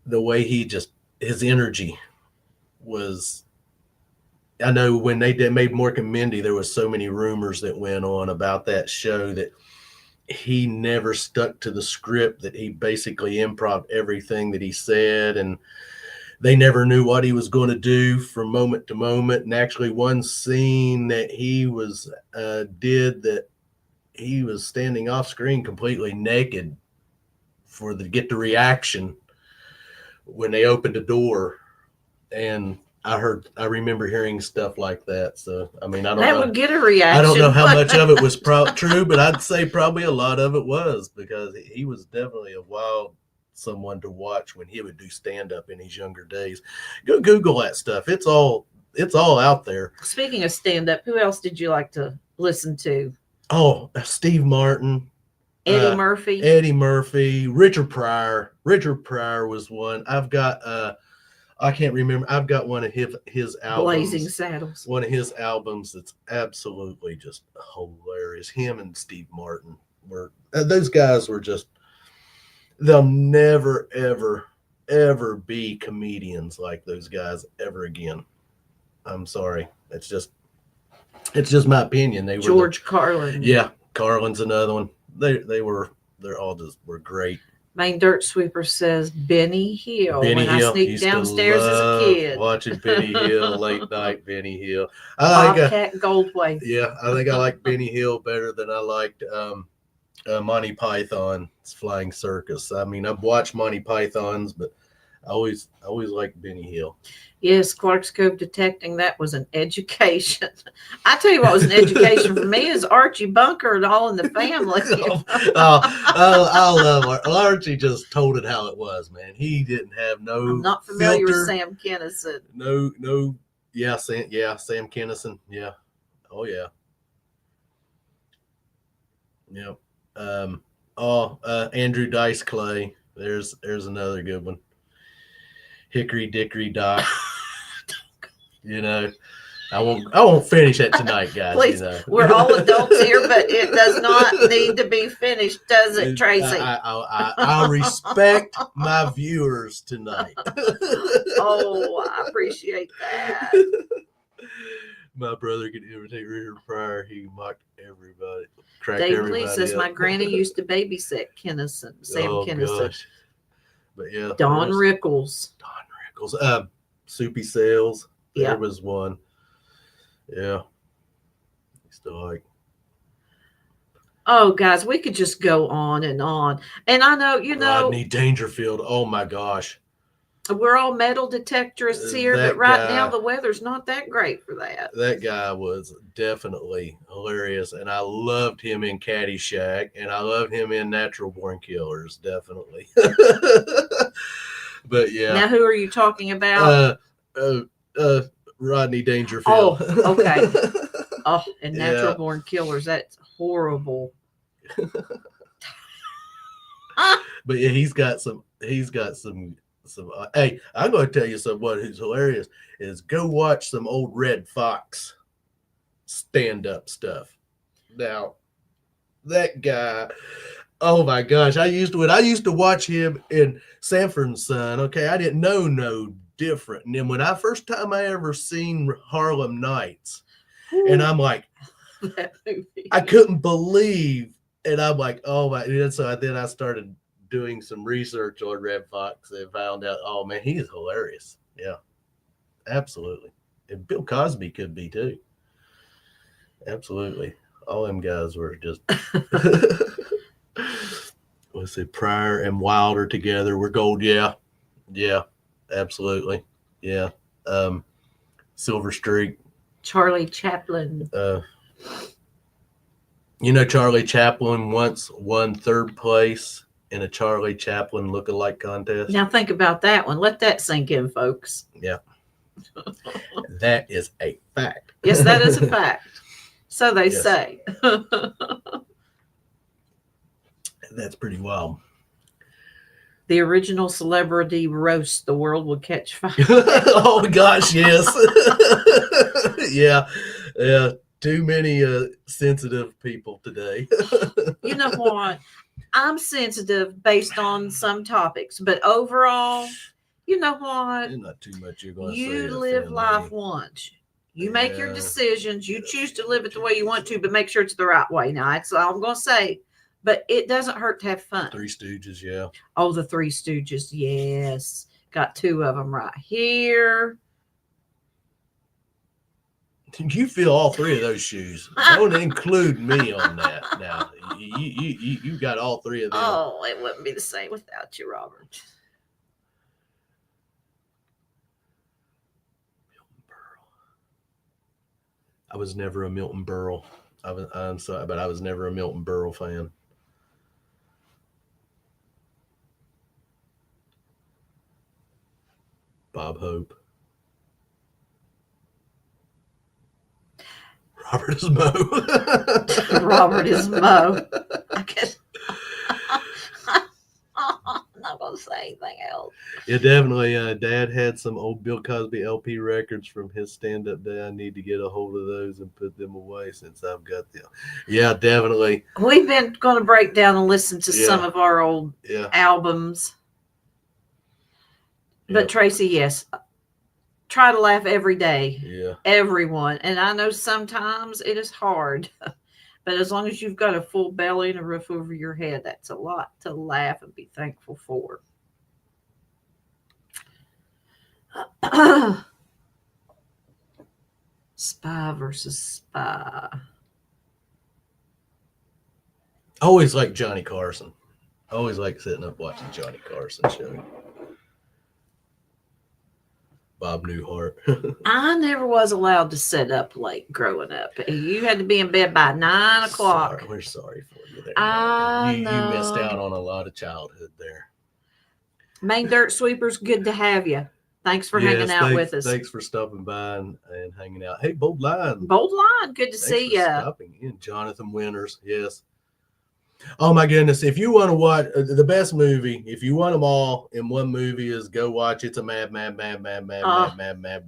the way he just his energy was. I know when they made Mork and Mindy, there was so many rumors that went on about that show that he never stuck to the script, that he basically improv everything that he said, and they never knew what he was going to do from moment to moment. And actually one scene that he was did that he was standing off screen completely naked to get the reaction when they opened the door. And I remember hearing stuff like that. So, I mean, I don't know. Would get a reaction. I don't know how much of it was true, but I'd say probably a lot of it was because he was definitely a wild someone to watch when he would do stand-up in his younger days. Go Google that stuff. It's all out there. Speaking of stand-up, who else did you like to listen to? Oh, Steve Martin. Eddie Murphy. Eddie Murphy. Richard Pryor. Richard Pryor was one. I've got I can't remember. I've got one of his albums. Blazing Saddles. One of his albums that's absolutely just hilarious. Him and Steve Martin were those guys were just. They'll never ever be comedians like those guys ever again. I'm sorry. It's just my opinion. They were George Carlin. Yeah, Carlin's another one. They're all just were great. Main Dirt Sweeper says Benny Hill. Benny when Hill. I sneaked downstairs as a kid. Watching Benny Hill, late night Benny Hill. Bobcat Goldthwait. Yeah, I think I like Benny Hill better than I liked Monty Python's Flying Circus. I mean, I've watched Monty Python's, but I always liked Benny Hill. Yes, Clark's Cove Detecting. That was an education. I tell you what was an education for me is Archie Bunker and All in the Family. I love Archie. Just told it how it was, man. He didn't have no. I'm not familiar filter, with Sam Kinison. No. Yeah, Sam Kinison. Yeah. Oh yeah. Yep. Andrew Dice Clay. There's another good one. Hickory Dickory Dock. You know, I won't finish it tonight, guys. Please, you know. We're all adults here, but it does not need to be finished, does it, Tracy? I'll respect my viewers tonight. Oh, I appreciate that. My brother could imitate Richard Pryor. He mocked everybody. Dave Lee says my granny used to babysit Kinison, Sam Kinison. Gosh. But yeah, Don Rickles. Soupy Sales. Yeah. There was one. Yeah. Still like. Oh, guys, we could just go on and on. And I know, Rodney Dangerfield. Oh my gosh. we're all metal detectorists here, but That right now guy- the weather's not that great for that. That guy was definitely hilarious, and I loved him in Caddyshack, and I loved him in Natural Born Killers, definitely. But yeah, Now, who are you talking about? Rodney Dangerfield. Oh, okay. Oh, and Natural Yeah. Born Killers, that's horrible. But yeah, he's got some. Hey, I'm going to tell you someone who's hilarious is go watch some old Red Fox stand-up stuff. Now, that guy, oh my gosh, I used to watch him in Sanford and Son. Okay, I didn't know no different. And then when I first time I ever seen Harlem Nights, and I'm like, That movie. I couldn't believe, and I'm like, oh my, and so then I started doing some research on Red Fox and found out, oh man, he is hilarious. Yeah, absolutely. And Bill Cosby could be too. Absolutely. All them guys were just, let's see, Pryor and Wilder together were gold. Yeah. Yeah, absolutely. Yeah. Silver Streak. Charlie Chaplin. Charlie Chaplin once won third place in a Charlie Chaplin lookalike contest. Now think about that one. Let that sink in, folks. Yeah. That is a fact. Yes, that is a fact. So they Yes. say. That's pretty wild. The original celebrity roast, the world would catch fire. Oh gosh, yes. Yeah. Too many sensitive people today. You know what? I'm sensitive based on some topics, but overall, you know what? There's not too much you're going to say. You to live offend life me. once. You make your Yeah. decisions. You choose to live it the way you want to, but make sure it's the right way. Now, that's all I'm going to say. But it doesn't hurt to have fun. Three Stooges, yeah. Oh, the Three Stooges. Yes. Got two of them right here. You feel all three of those shoes. Don't include me on that. Now, you got all three of them. Oh, it wouldn't be the same without you, Robert. Milton Berle. I was never a Milton Berle. I'm sorry, but I was never a Milton Berle fan. Bob Hope. Robert is Mo. Robert is Mo. I guess. I'm not going to say anything else. Yeah, definitely. Dad had some old Bill Cosby LP records from his stand-up day. I need to get a hold of those and put them away since I've got them. Yeah, definitely. We've been going to break down and listen to some Yeah. of our old Yeah. albums. But Yep. Tracy, yes, try to laugh every day. Yeah. Everyone. And I know sometimes it is hard. But as long as you've got a full belly and a roof over your head, that's a lot to laugh and be thankful for. Spy versus spy. I always liked Johnny Carson. I always like sitting up watching Johnny Carson show. Bob Newhart. I never was allowed to sit up late growing up. You had to be in bed by 9 o'clock. Sorry, we're sorry for you there. I You missed know. out on a lot of childhood there. Main Dirt Sweepers, good to have you. Thanks for hanging out with us. Thanks for stopping by and hanging out. Hey, Bold Line. Bold Line, good to Thanks see for you. stopping in. Jonathan Winters, yes. Oh my goodness! If you want to watch the best movie, if you want them all in one movie, is go watch It's a Mad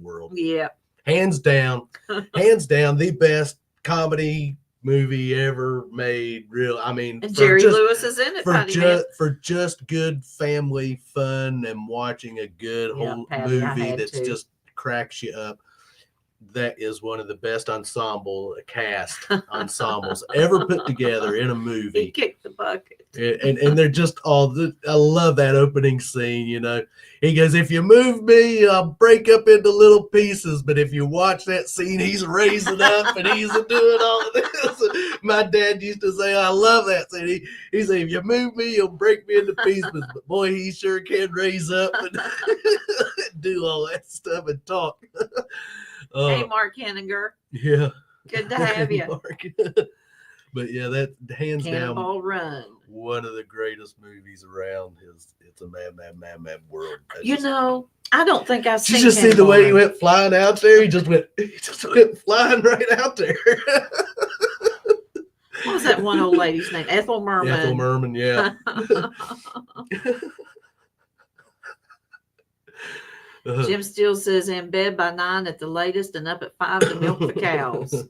World. Yeah. Hands down, the best comedy movie ever made. Real, I mean, And Jerry Lewis is in it, Patty Man. for just good family fun and watching a good Yeah, whole Patty, I movie had that's to. just cracks you up. that is one of the best cast ensembles ever put together in a He movie. kicked the bucket. And they're just I love that opening scene, you know. He goes, if you move me, I'll break up into little pieces. But if you watch that scene, he's raising up and he's doing all of this. My dad used to say, I love that scene. He said, if you move me, you'll break me into pieces. But boy, he sure can raise up and do all that stuff and talk. Hey, Mark Henninger. Yeah. Good to have you. Mark. But yeah, that hands Cannonball down Run. one of the greatest movies around. It's a mad world. You know, I don't think I've seen. You just see the way he went flying out there. He just went flying right out there. What was that one old lady's name? Ethel Merman. Ethel Merman, yeah. Jim Steele says in bed by 9 at the latest and up at 5 to milk the cows.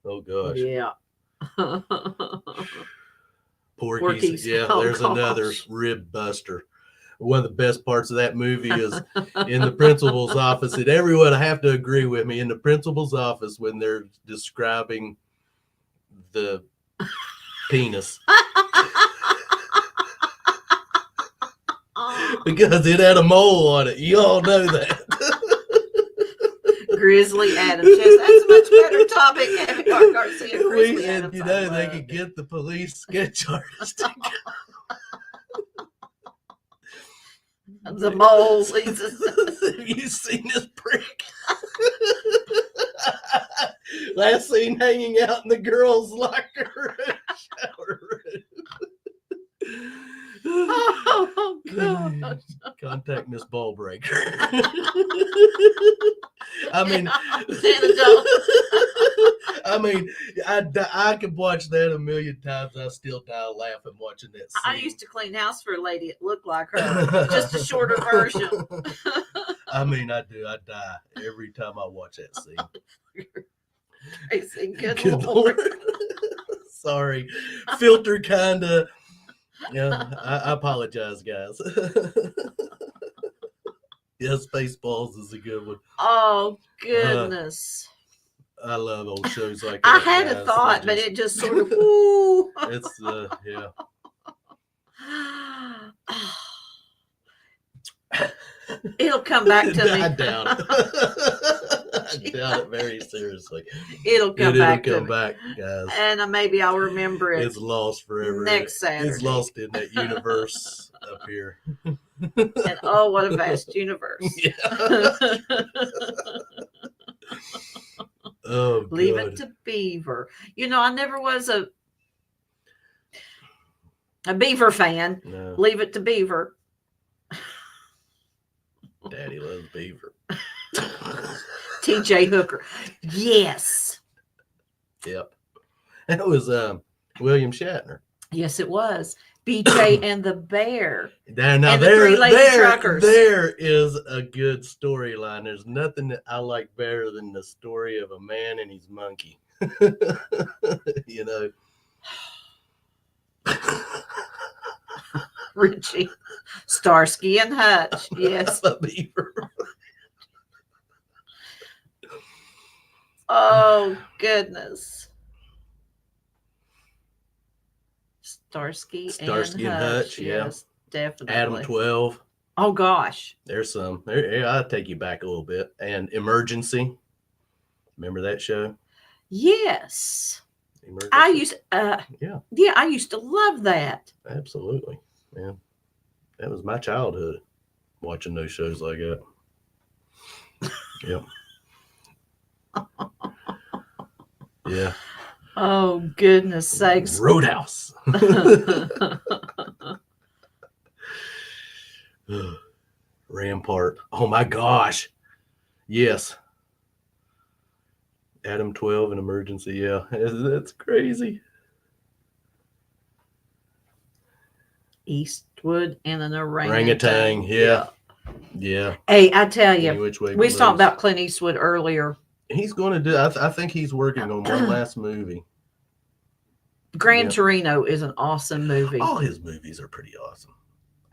Oh gosh. Yeah. Porky's. Yeah, Oh, there's gosh. another rib buster. One of the best parts of that movie is in the principal's office, and everyone have to agree with me, in the principal's office when they're describing the penis. Because it had a mole on it. You all know that. Grizzly Adams. Yes, that's a much better topic. Abigail Garcia, Grizzly And Adams. you know, they could get the police sketch artist to the moles. Have you seen this prick? Last seen hanging out in the girls' locker room, shower room. Oh, gosh. Contact Miss Ballbreaker. I mean, I could watch that a million times. I still die laughing watching that scene. I used to clean house for a lady that looked like her, just a shorter version. I mean, I do. I die every time I watch that scene. Crazy. Good Good Lord. Lord. Sorry. Filter kind of. Yeah, I apologize, guys. Yeah, Spaceballs is a good one. Oh, goodness. I love old shows like I that. had a guys. thought, but it just sort of, woo. It's, yeah. It'll come back to me. I doubt it. I doubt it very seriously. It'll come back to come me. back, guys. And maybe I'll remember it It's lost forever. next Saturday. It's lost in that universe up here. And oh, what a vast universe. Yeah. Oh, Leave God. it to Beaver. You know, I never was a Beaver fan. No, Leave it to Beaver. Daddy loves Beaver. TJ Hooker. Yes. Yep. That was William Shatner. Yes, it was. BJ and the Bear. Now And the Three Lady Truckers. there is a good storyline. There's nothing that I like better than the story of a man and his monkey. You know. Richie. Starsky and Hutch. Yes. A beaver. Oh, goodness. Starsky and Hutch. yeah. Yes, definitely. Adam 12. Oh, gosh. There's some. There, I'll take you back a little bit. And Emergency. Remember that show? Yes. Emergency? I used Yeah, I used to love that. absolutely. Yeah. That was my childhood, watching those shows like that. Yep. Yeah. Oh, goodness sakes. Roadhouse. Rampart. Oh my gosh. Yes. Adam 12 and Emergency. Yeah. That's crazy. Eastwood and an orangutan. Orangutan. Yeah. Yeah. Hey, I tell Any you, which way we was it talking moves. about Clint Eastwood earlier. He's going to do. I think he's working on one last movie. Gran Yeah. Torino is an awesome movie. All his movies are pretty awesome.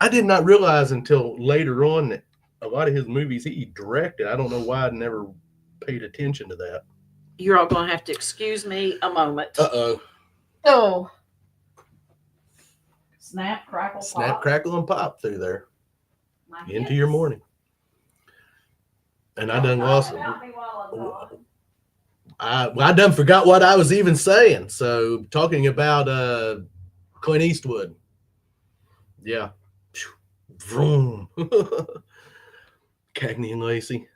I did not realize until later on that a lot of his movies he directed. I don't know why I never paid attention to that. You're all going to have to excuse me a moment. Uh-oh. Oh. Snap, crackle, Snap, pop. crackle, and pop through there My into goodness. your morning. And I done lost it. Help me while I'm gone. I done forgot what I was even saying. So talking about Clint Eastwood. Yeah. Vroom. Cagney and Lacey.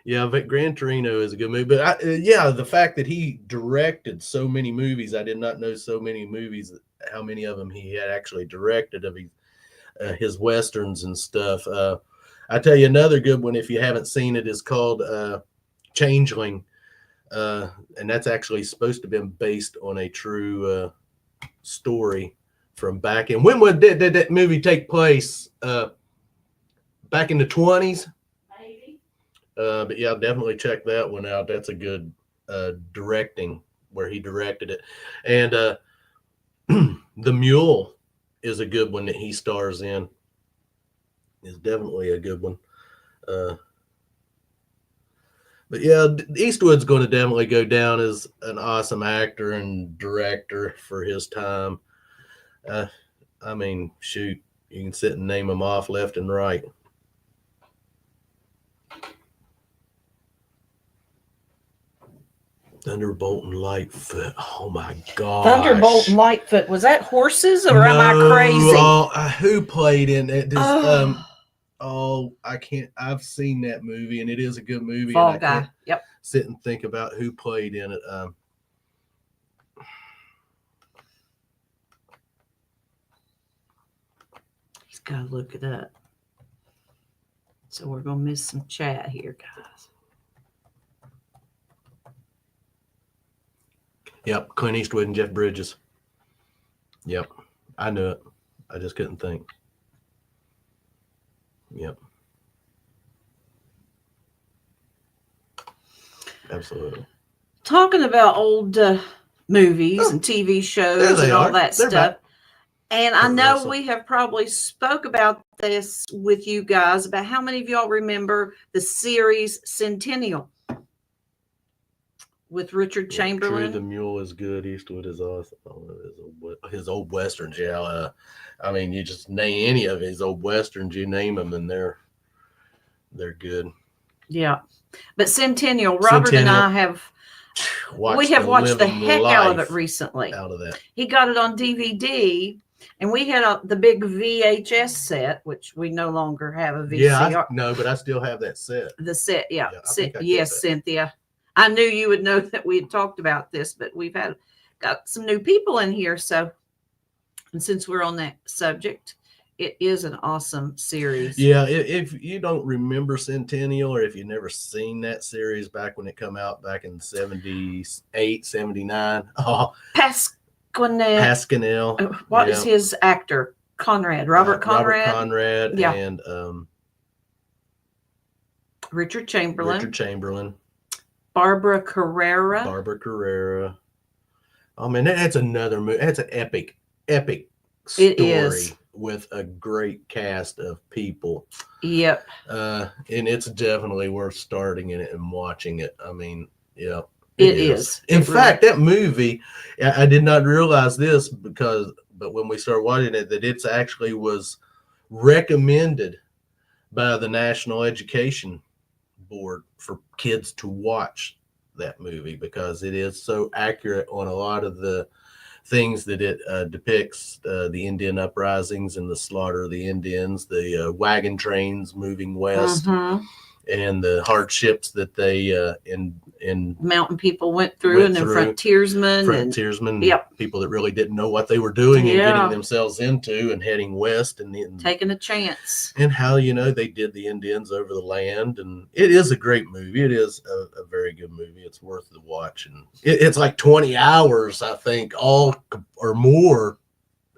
Yeah, but Gran Torino is a good movie. But the fact that he directed so many movies, I did not know so many movies, how many of them he had actually directed of his westerns and stuff. I tell you another good one, if you haven't seen it, is called Changeling. And that's actually supposed to have been based on a true story from back in. When did that movie take place? Back in the 20s? Maybe. But yeah, definitely check that one out. That's a good directing where he directed it. And The Mule is a good one that he stars in. Is definitely a good one. But yeah, Eastwood's going to definitely go down as an awesome actor and director for his time. I mean, shoot, you can sit and name them off left and right. Thunderbolt and Lightfoot. Oh my God. Thunderbolt and Lightfoot. Was that horses or am I crazy? Who played in it? Oh. I can't. I've seen that movie, and it is a good movie. Fall and I Guy. can't Yep. sit and think about who played in it. He's got to look it up. So we're going to miss some chat here, guys. Yep, Clint Eastwood and Jeff Bridges. Yep, I knew it. I just couldn't think. Yep. Absolutely. Talking about old movies and TV shows and all that They're stuff. back. And I know Russell. we have probably spoke about this with you guys, about how many of y'all remember the series Centennial with Richard Chamberlain. True, The Mule is good. Eastwood is awesome. His old westerns, yeah. I mean, you just name any of his old westerns, you name them, and they're good. Yeah, but Centennial, Robert and I have watched the heck out of it recently. Out of that, he got it on DVD, and we had the big VHS set, which we no longer have a VCR. Yeah, no, but I still have that set. The set, yeah. Yes, that. Cynthia. I knew you would know that we had talked about this, but we've got some new people in here. So, and since we're on that subject, it is an awesome series. Yeah, if you don't remember Centennial, or if you've never seen that series back when it come out back in 78, 79. Oh, Pasquinel. What is his actor? Robert Conrad. Robert Conrad, yeah. And Richard Chamberlain. Barbara Carrera. Oh man, that's another movie. That's an epic story. It is. With a great cast of people. Yep. And it's definitely worth starting in it and watching it. I mean, yeah. It is. In fact, that movie, I did not realize this but when we started watching it, that it's actually was recommended by the National Education Board for kids to watch that movie, because it is so accurate on a lot of the things that it depicts, the Indian uprisings and the slaughter of the Indians, the wagon trains moving west, and the hardships that they in mountain people went through, and then frontiersmen, yep. People that really didn't know what they were doing and getting themselves into and heading west and taking a chance, and how they did the Indians over the land. And it is a great movie. It is a very good movie. It's worth the watch, and it's like 20 hours, I think, all or more.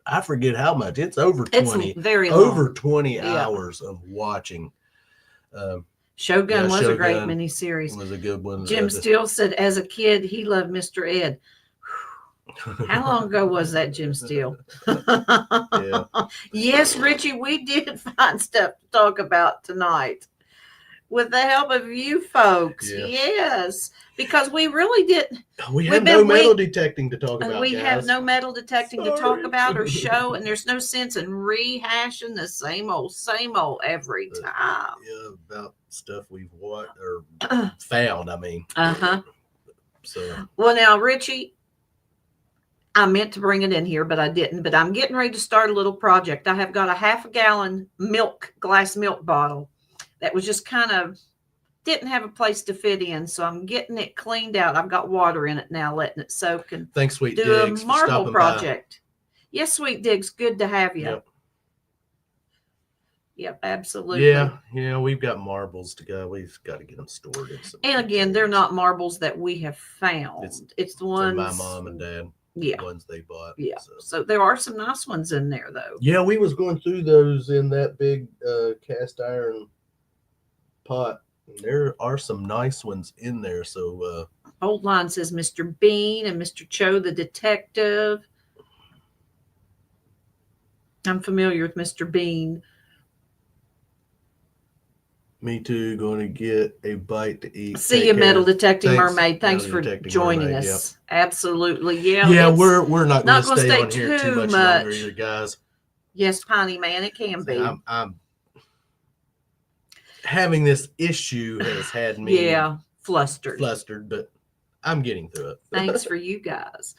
I forget how much. It's over 20. It's very long. Over 20 hours of watching. Shogun was a great miniseries. Was a good one. Jim Steele said, as a kid, he loved Mr. Ed. How long ago was that, Jim Steele? Yeah. Yes, Richie, we did find stuff to talk about tonight. with the help of you folks. Yeah. Yes, because we really didn't. We We've have been- no metal detecting to talk about, We guys. have no metal detecting to talk Sorry. about or show, and there's no sense in rehashing the same old every time. Yeah, about stuff we've what or found. I mean, Uh-huh. So Well, now, Richie, I meant to bring it in here, but I didn't. But I'm getting ready to start a little project. I have got a half a gallon glass milk bottle that was just kind of didn't have a place to fit in. So I'm getting it cleaned out. I've got water in it now, letting it soak and thanks, Sweet do Diggs, a for marble stopping project. Yes, Sweet Diggs, good to have you. Yep. Yep, absolutely. Yeah, we've got marbles to go. We've got to get them stored in some. And again, they're not marbles that we have found. It's the ones from my mom and dad. Yeah. The ones they bought. Yeah. So there are some nice ones in there, though. Yeah, we was going through those in that big cast iron pot. There are some nice ones in there. So Old line says Mr. Bean and Mr. Cho the detective. I'm familiar with Mr. Bean. me too. Going to get a bite to eat. See Take you, care. Metal Detecting Thanks, Mermaid. Thanks Metal for Detecting joining Mermaid, us. Absolutely. Yeah. Yeah, we're not going to gonna stay on here too much longer either, guys. Yes, Piney Man, it can be. I'm having this issue has had me flustered, but I'm getting through it. Thanks for you guys.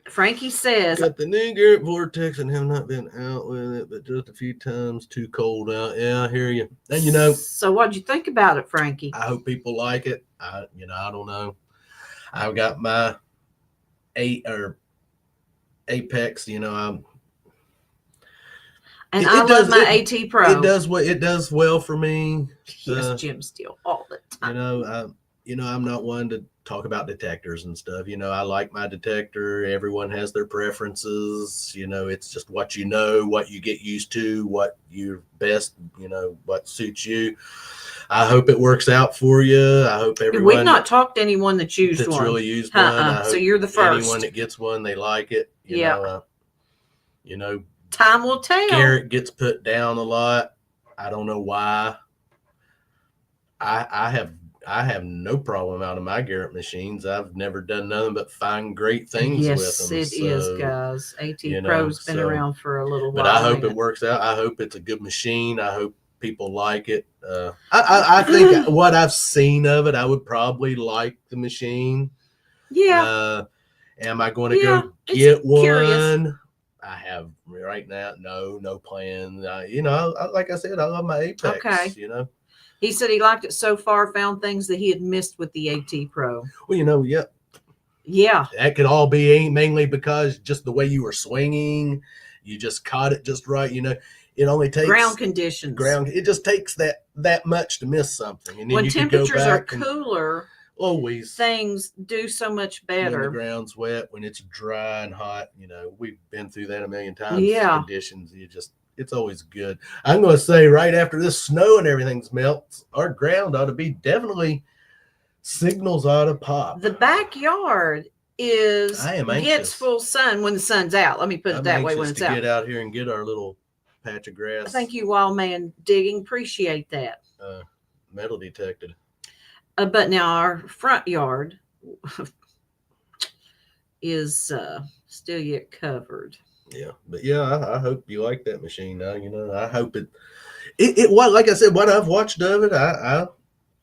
Frankie says, got the new Garrett Vortex and have not been out with it, but just a few times. Too cold out. Yeah, I hear you. And so what'd you think about it, Frankie? I hope people like it. I don't know. I've got my Apex. And I love my AT Pro. It does well for me. Yes, Jim Steele all the time. I'm not one to talk about detectors and stuff. I like my detector. Everyone has their preferences. It's just what what you get used to, what you're best, what suits you. I hope it works out for you. I hope everyone. We've not talked to anyone that's used one. Really used one. So you're the first. Anyone that gets one, they like it. Yeah. Time will tell. Garrett gets put down a lot. I don't know why. I have no problem out of my Garrett machines. I've never done nothing but find great things with them. Yes, it is, guys. AT Pro's been around for a little while. But I hope it works out. I hope it's a good machine. I hope people like it. I think what I've seen of it, I would probably like the machine. Yeah. Am I going to go get one? Curious. I have right now. No plan. Like I said, I love my Apex. Okay. He said he liked it so far, found things that he had missed with the AT Pro. Well, yeah. That could all be mainly because just the way you were swinging, you just caught it just right. It only takes ground conditions. It just takes that much to miss something. And then when you temperatures are cooler, always things do so much better. When the ground's wet, when it's dry and hot, we've been through that a million times. Yeah. Conditions, it's always good. I'm going to say right after this snow and everything's melts, our ground ought to be definitely signals ought to pop. The backyard gets full sun when the sun's out. Let me put it that way. When it's out, get out here and get our little patch of grass. Thank you, Wild Man Digging. Appreciate that. Metal detected. But now our front yard is still yet covered. Yeah, but I hope you like that machine now. I hope it like I said, what I've watched of it, I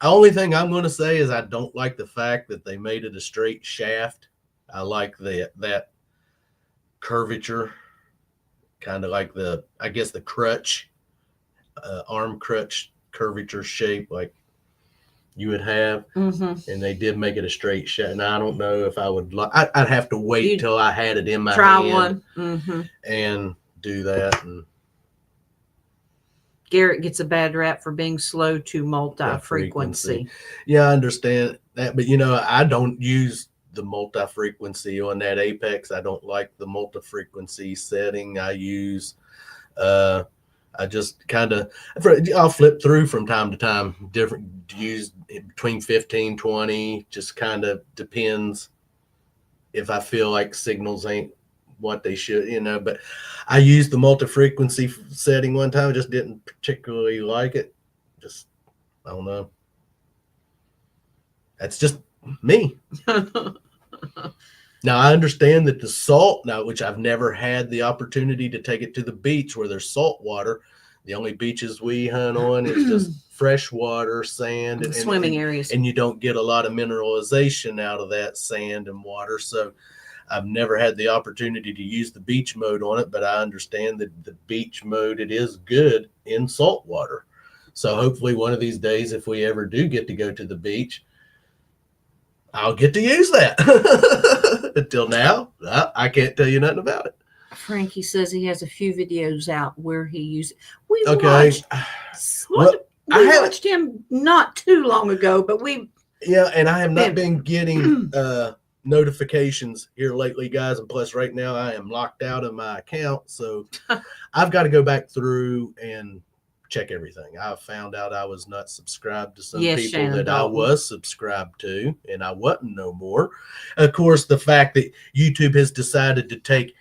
only thing I'm going to say is I don't like the fact that they made it a straight shaft. I like that curvature, kind of like the crutch, arm crutch curvature shape like you would have. Mm-hmm. And they did make it a straight shaft. And I don't know if I would I'd have to wait till I had it in my try hand one and do that. And Garrett gets a bad rap for being slow to multi-frequency. Yeah, I understand that, but I don't use the multi-frequency on that Apex. I don't like the multi-frequency setting. I use I just I'll flip through from time to time, use between 15, 20, just kind of depends if I feel like signals ain't what they should, but I used the multi-frequency setting one time. I just didn't particularly like it. I don't know. That's just me. Now, I understand that the salt, now, which I've never had the opportunity to take it to the beach where there's salt water. The only beaches we hunt on is just fresh water, sand, and swimming areas. And you don't get a lot of mineralization out of that sand and water. So I've never had the opportunity to use the beach mode on it, but I understand that the beach mode, it is good in salt water. So hopefully one of these days, if we ever do get to go to the beach, I'll get to use that. Until now, I can't tell you nothing about it. Frankie says he has a few videos out where he uses. We Okay. watched him not too long ago, but yeah, and I have not been getting notifications here lately, guys. And plus, right now I am locked out of my account, so I've got to go back through and check everything. I found out I was not subscribed to some people Shannon that Dalton. I was subscribed to, and I wasn't no more. Of course, the fact that YouTube has decided to take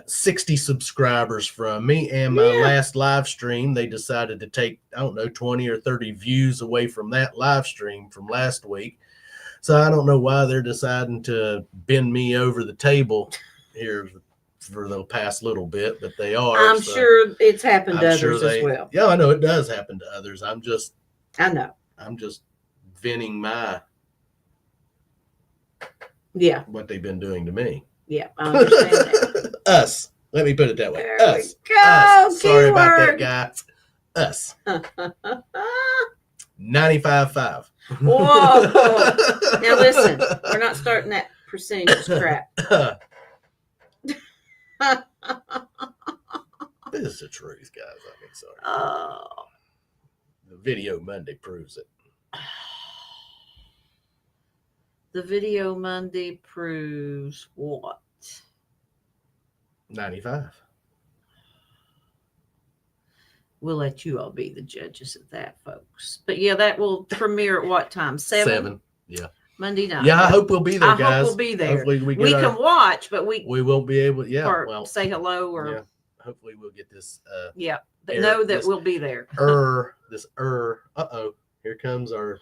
60 subscribers from me, and my last live stream, they decided to take, I don't know, 20 or 30 views away from that live stream from last week. So I don't know why they're deciding to bend me over the table here for the past little bit, but they are. I'm sure it's happened to others as well. Yeah, I know it does happen to others. I'm just venting my what they've been doing to me. Yeah, I understand that. Us. Let me put it that way. There Us. we go. Us. Sorry about that, guy. Us. 95.5. Whoa. Now listen, we're not starting that percentages crap. This is the truth, guys. I mean, sorry. Oh. The Video Monday proves it. The Video Monday proves what? 95. We'll let you all be the judges of that, folks. But yeah, that will premiere at what time? 7? Yeah. Monday night. Yeah, I hope we'll be there, guys. I hope we'll be there. Hopefully we can watch, but we won't be able. Yeah, or say hello or. Yeah. Hopefully we'll get this. But know that we'll be there. Uh-oh. Here comes our.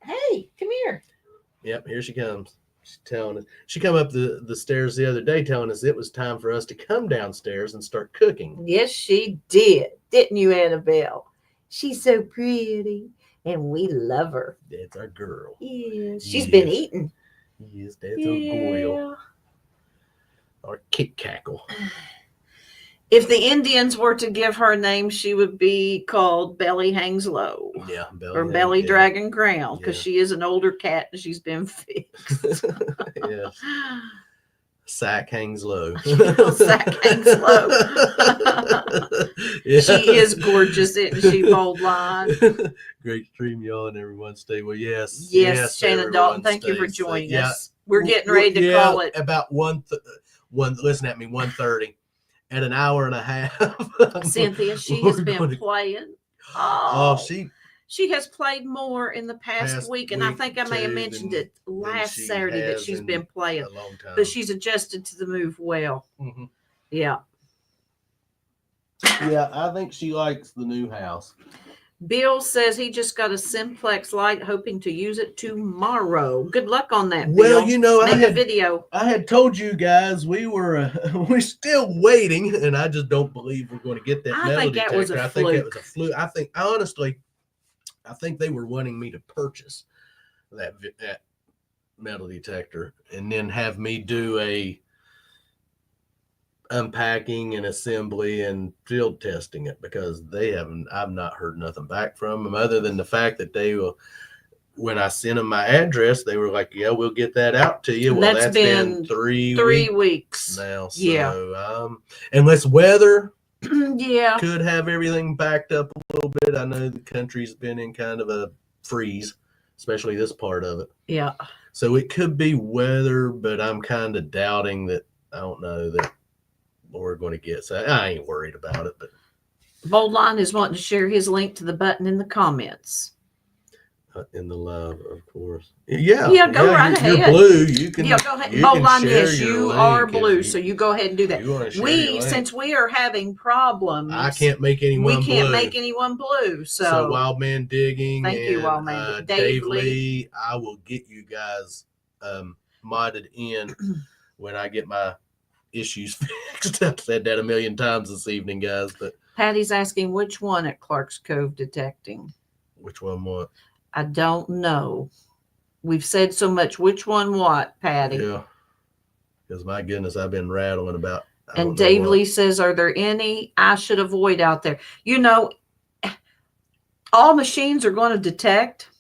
Hey, come here. Yep, here she comes. She's telling us. She come up the stairs the other day telling us it was time for us to come downstairs and start cooking. Yes, she did. Didn't you, Annabelle? She's so pretty, and we love her. That's our girl. Yes. She's been eating. Yes, that's a goyle. Or kick cackle. If the Indians were to give her a name, she would be called Belly Hangs Low. Yeah, Belly Dragon Crown, because she is an older cat and she's been fixed. Yes. Sack hangs low. Sack hangs low. Yeah. She is gorgeous, isn't she, Bold Line? Great stream, y'all, and everyone stay well. Yes, Shannon Dalton, thank you for joining us. We're getting ready to call it. About listen at me, 1:30. At an hour and a half. Cynthia, she has been playing. She has played more in the past week, and I think I may have mentioned it last Saturday that she's been playing. A long time. But she's adjusted to the move well. Mm-hmm. Yeah. Yeah, I think she likes the new house. Bill says he just got a Simplex light, hoping to use it tomorrow. Good luck on that, Well, Bill. Make a video. I had told you guys we're still waiting, and I just don't believe we're going to get that metal detector. I think that was a fluke. I think honestly, they were wanting me to purchase that metal detector and then have me do a unpacking and assembly and field testing it, because I've not heard nothing back from them other than the fact that they will, when I sent them my address, they were like, yeah, we'll get that out to you. Well, that's been 3 weeks now. So, unless weather could have everything backed up a little bit. I know the country's been in kind of a freeze, especially this part of it. Yeah. So it could be weather, but I'm kind of doubting that. I don't know that we're going to get. So I ain't worried about it. But Bold Line is wanting to share his link to the button in the comments. In the live, of course. Yeah. Yeah, go right You're ahead. blue. You can. Yeah, go ahead. You Bold can line, share yes, your you are link if blue, so you go ahead and do that. You want to share your link. Since we are having problems, I can't make anyone we blue. can't make anyone blue. So Wild Man Digging thank you, and Wild Man. Dave Lee, I will get you guys modded in when I get my issues fixed. I've said that a million times this evening, guys. But Patty's asking which one at Clark's Cove Detecting. which one what? I don't know. We've said so much. Which one what, Patty? Yeah. Because my goodness, I've been rattling about. And Dave Lee says, are there any I should avoid out there? You know, all machines are going to detect.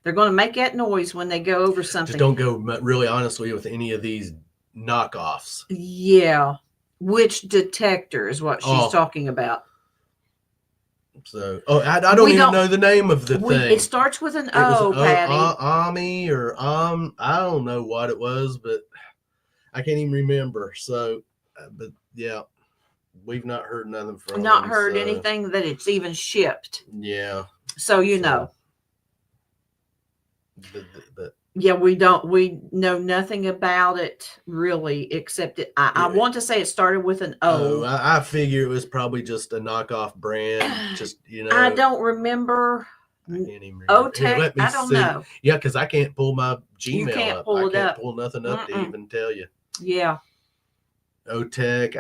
They're going to make that noise when they go over something. Just don't go really honestly with any of these knockoffs. Yeah. Which detector is what she's talking about. So, I don't even know the name of the thing. It starts with an O, Patty. Ami or I don't know what it was, but I can't even remember. So, but yeah, we've not heard nothing from Not them, heard anything that it's even shipped. Yeah. So, you know. But yeah, we know nothing about it really, except I want to say it started with an O. I figure it was probably just a knockoff brand. Just, I don't remember. I can't even remember. Here, I don't know. Yeah, because I can't pull my Gmail you can't up. Pull it I can't up. pull nothing up to even tell you. Yeah. OTEC.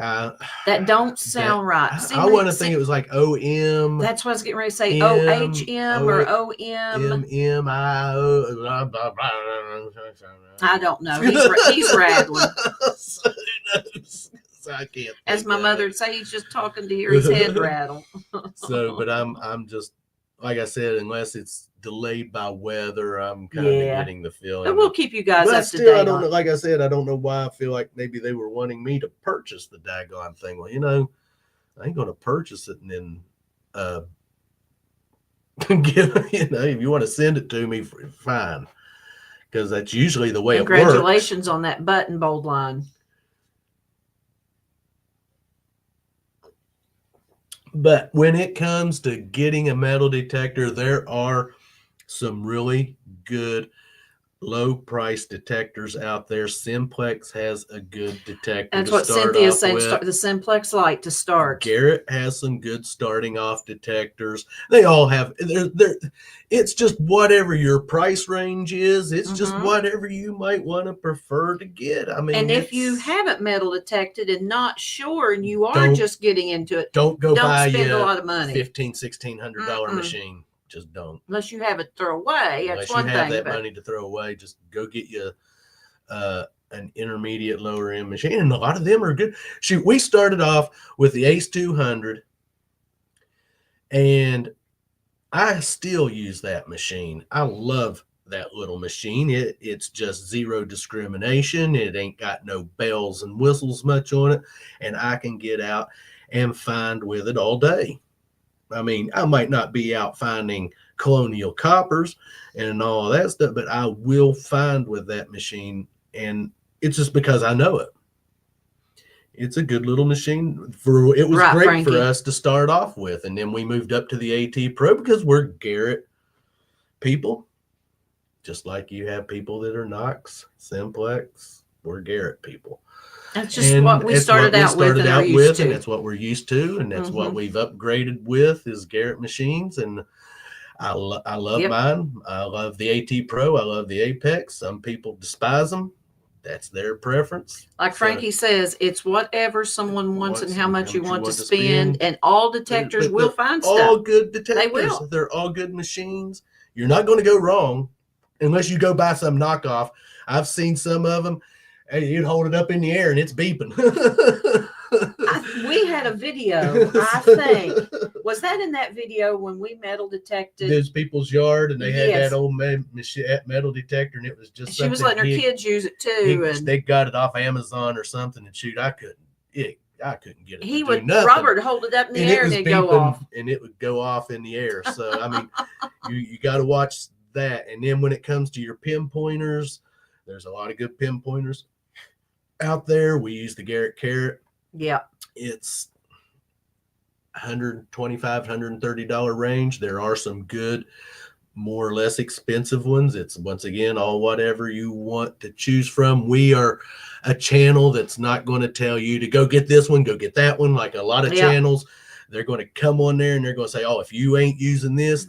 That don't sound right. I want to think it was like OM. That's what I was getting ready to say. OHM or OM. I don't know. He's rattling. So who knows? So I can't. As my mother would say, he's just talking to hear his head rattle. So, but I'm just, like I said, unless it's delayed by weather, I'm kind of getting the feeling. But we'll keep you guys up to date. I don't know. Like I said, I don't know why I feel like maybe they were wanting me to purchase the daggone thing. Well, I ain't going to purchase it and then give. If you want to send it to me, fine, because that's usually the way it works. Congratulations on that button, Bold Line. But when it comes to getting a metal detector, there are some really good low price detectors out there. Simplex has a good detector. That's what Cynthia's saying. The Simplex Light to start. Garrett has some good starting off detectors. They all have. It's just whatever your price range is. It's just whatever you might want to prefer to get. I mean, and if you haven't metal detected and not sure, and you are just getting into it, don't buy spend a lot of money. $1,500-$1,600 machine. Just don't. Unless you have it to throw away. That's one thing. Unless you have that money to throw away, just go get you an intermediate lower end machine. And a lot of them are good. Shoot, we started off with the Ace 200, and I still use that machine. I love that little machine. It's just zero discrimination. It ain't got no bells and whistles much on it, and I can get out and find with it all day. I mean, I might not be out finding colonial coppers and all that stuff, but I will find with that machine, and it's just because I know it. It's a good little machine. It was great, Frankie, for us to start off with, and then we moved up to the AT Pro because we're Garrett people, just like you have people that are Knox, Simplex. We're Garrett people. That's just what we started out with, and that's what we're used to, and that's what we've upgraded with is Garrett machines. And I love mine. I love the AT Pro. I love the Apex. Some people despise them. That's their preference. Like Frankie says, it's whatever someone wants and how much you want to spend. And all detectors will find stuff. All good detectors. They will. They're all good machines. You're not going to go wrong unless you go buy some knockoff. I've seen some of them. Hey, you'd hold it up in the air and it's beeping. We had a video, I think. Was that in that video when we metal detected those people's yard and they had that old metal detector and it was just she was letting her kids use it too. And they got it off Amazon or something, and shoot, I couldn't get it. Robert hold it up in the air and it'd go off. And it would go off in the air. So I mean, you got to watch that. And then when it comes to your pinpointers, there's a lot of good pinpointers out there. We use the Garrett Carrot. Yeah. It's $125, $130 range. There are some good more or less expensive ones. It's once again all whatever you want to choose from. We are a channel that's not going to tell you to go get this one, go get that one. Like a lot of channels, they're going to come on there and they're going to say, oh, if you ain't using this,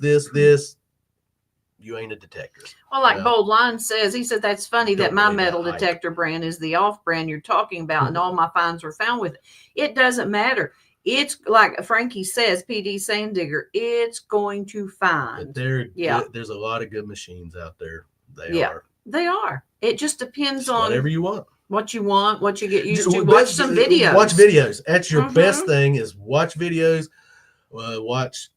you ain't a detector. Well, like Bold Line says, he said, that's funny that my metal detector brand is the off brand you're talking about, and all my finds were found with it. It doesn't matter. It's like Frankie says, PD Sandigger, it's going to find. But there's a lot of good machines out there. They are. It just depends on whatever you want. What you want, what you get used to. Watch some videos. Watch videos. That's your best thing is watch videos. Watch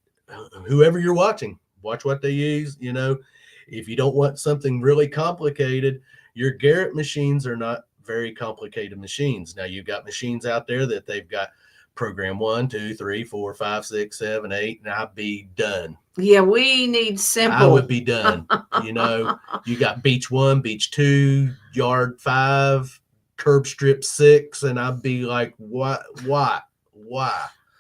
whoever you're watching. Watch what they use. You know, if you don't want something really complicated, your Garrett machines are not very complicated machines. Now you've got machines out there that they've got program 1, 2, 3, 4, 5, 6, 7, 8, and I'd be done. Yeah, we need simple. I would be done. You know, you got beach 1, beach 2, yard 5, curb strip 6, and I'd be like, what? Why?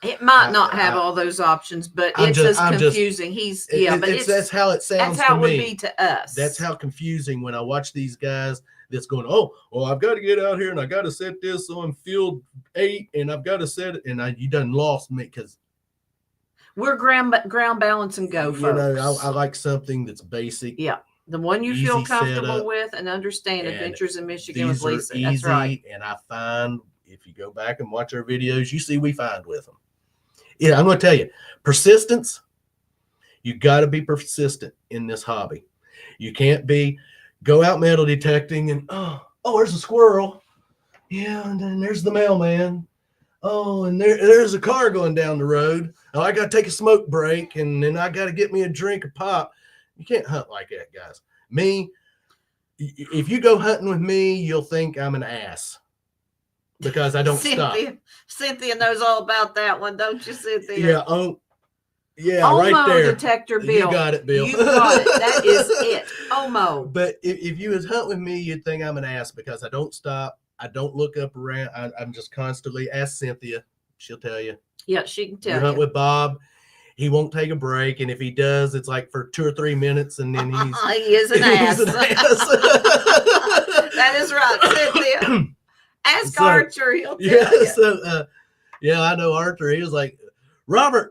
It might not have all those options, but it's just confusing. That's how it sounds. That's how to it would me. be to us. That's how confusing when I watch these guys that's going, oh, well, I've got to get out here and I got to set this on field 8 and I've got to set it. And you done lost me because we're ground balance and go, folks. You know, I like something that's basic. Yeah. The one you feel comfortable with and understand. Adventures in Michigan with Lisa. Easy, that's right. And I find if you go back and watch our videos, you see we find with them. Yeah, I'm going to tell you, persistence, you got to be persistent in this hobby. You can't go out metal detecting and, oh, there's a squirrel. Yeah, and then there's the mailman. Oh, and there's a car going down the road. Oh, I got to take a smoke break, and then I got to get me a drink of pop. You can't hunt like that, guys. Me, if you go hunting with me, you'll think I'm an ass because I don't stop. Cynthia knows all about that one, don't you, Cynthia? Yeah. Yeah, right there. Detector, Bill. You got it, Bill. You got it. That is it. Omo. But if you was hunt with me, you'd think I'm an ass because I don't stop. I don't look up around. I'm just constantly. Ask Cynthia. She'll tell you. Yeah, she can tell you. You hunt with Bob. He won't take a break. And if he does, it's like for 2 or 3 minutes. And then he is an ass. That is right, Cynthia. Ask Archer. He'll tell you. So, I know Archer. He was like, Robert,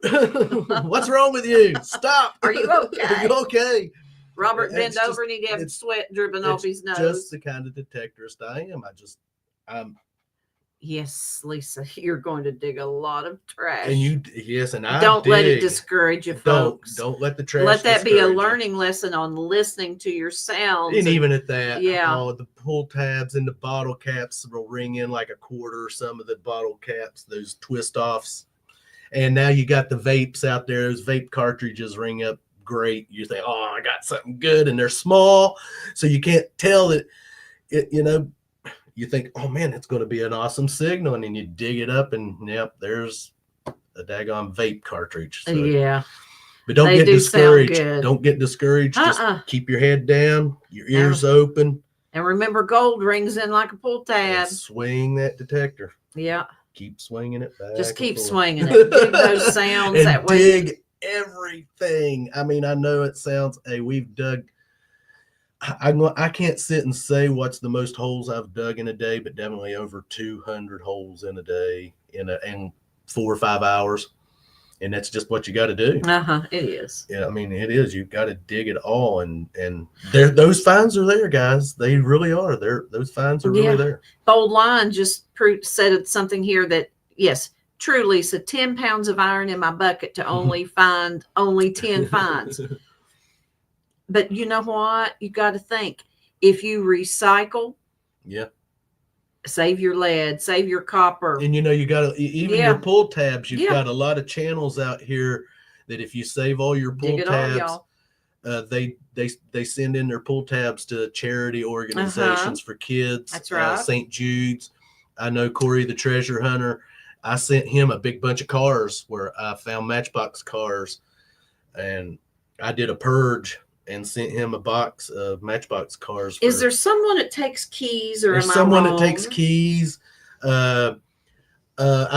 what's wrong with you? Stop. Are you okay? Are you okay? Robert bent over and he'd have sweat dripping off his nose. Just the kind of detectorist I am. Yes, Lisa, you're going to dig a lot of trash. And I don't let it discourage you, folks. Don't let the trash. Let that be a learning lesson on listening to your sounds. And even at that, yeah. The pull tabs and the bottle caps will ring in like a quarter. Some of the bottle caps, those twist offs. And now you got the vapes out there. Those vape cartridges ring up great. You think, oh, I got something good. And they're small. So you can't tell that, you think, oh, man, it's going to be an awesome signal. And then you dig it up and, yep, there's a daggone vape cartridge. So, yeah. But don't get discouraged. Don't get discouraged. Just keep your head down, your ears open. And remember, gold rings in like a pull tab. And swing that detector. Yeah. Keep swinging it back. Just keep swinging it. Dig those sounds and that way. Dig everything. I mean, I know it sounds, we've dug. I can't sit and say what's the most holes I've dug in a day, but definitely over 200 holes in a day in 4 or 5 hours. And that's just what you got to do. It is. Yeah, I mean, it is. You've got to dig it all, and those finds are there, guys. They really are. Those finds are really there. Bold Line just said something here that yes, true, Lisa. 10 pounds of iron in my bucket to only find 10 finds. But you know what? You got to think if you recycle. Yeah. Save your lead, save your copper. And you got to, even your pull tabs, you've got a lot of channels out here that if you save all your pull tabs, they send in their pull tabs to charity organizations for kids. That's right. St. Jude's. I know Corey, the treasure hunter. I sent him a big bunch of cars where I found Matchbox cars, and I did a purge and sent him a box of Matchbox cars. Is there someone that takes keys, or there's someone that takes keys? I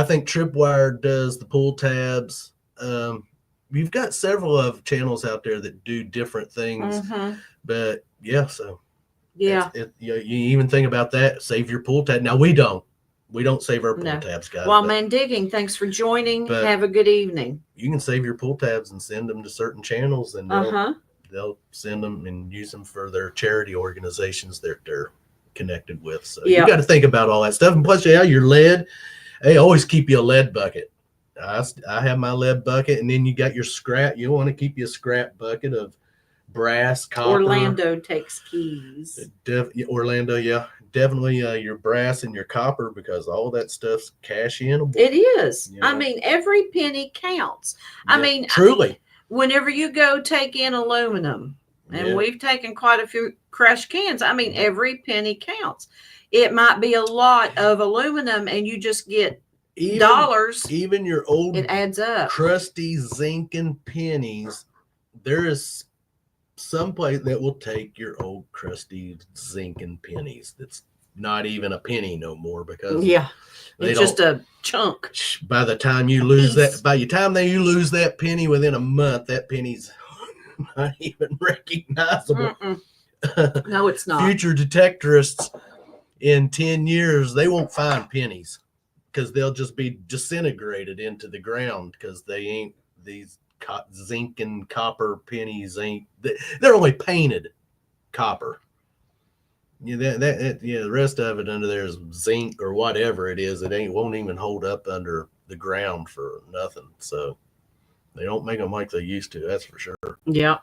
think Tripwire does the pull tabs. you've got several of channels out there that do different things, but yeah, so yeah. you even think about that. Save your pull tab. Now we don't save our pull tabs, guys. Well, man, digging. Thanks for joining. Have a good evening. You can save your pull tabs and send them to certain channels, and they'll send them and use them for their charity organizations that they're connected with. So you got to think about all that stuff. And plus, your lead. Hey, always keep you a lead bucket. I have my lead bucket, and then you got your scrap. You want to keep you a scrap bucket of brass, copper. Orlando takes keys. Orlando, yeah, definitely your brass and your copper, because all that stuff's cash in. It is. I mean, every penny counts. Yeah, I mean, truly. Whenever you go take in aluminum, and we've taken quite a few crushed cans, I mean, every penny counts. It might be a lot of aluminum, and you just get dollars. Even your old, it adds up. Crusty zinking pennies. There is some place that will take your old crusty zinking pennies. That's not even a penny no more, because it's just a chunk. By the time you lose that, by the time you lose that penny within a month, that penny's not even recognizable. No, it's not. Future detectorists in 10 years, they won't find pennies, because they'll just be disintegrated into the ground, because they ain't these zinc and copper pennies they're only painted copper. The rest of it under there is zinc or whatever it is. It won't even hold up under the ground for nothing. So they don't make them like they used to. That's for sure. Yeah,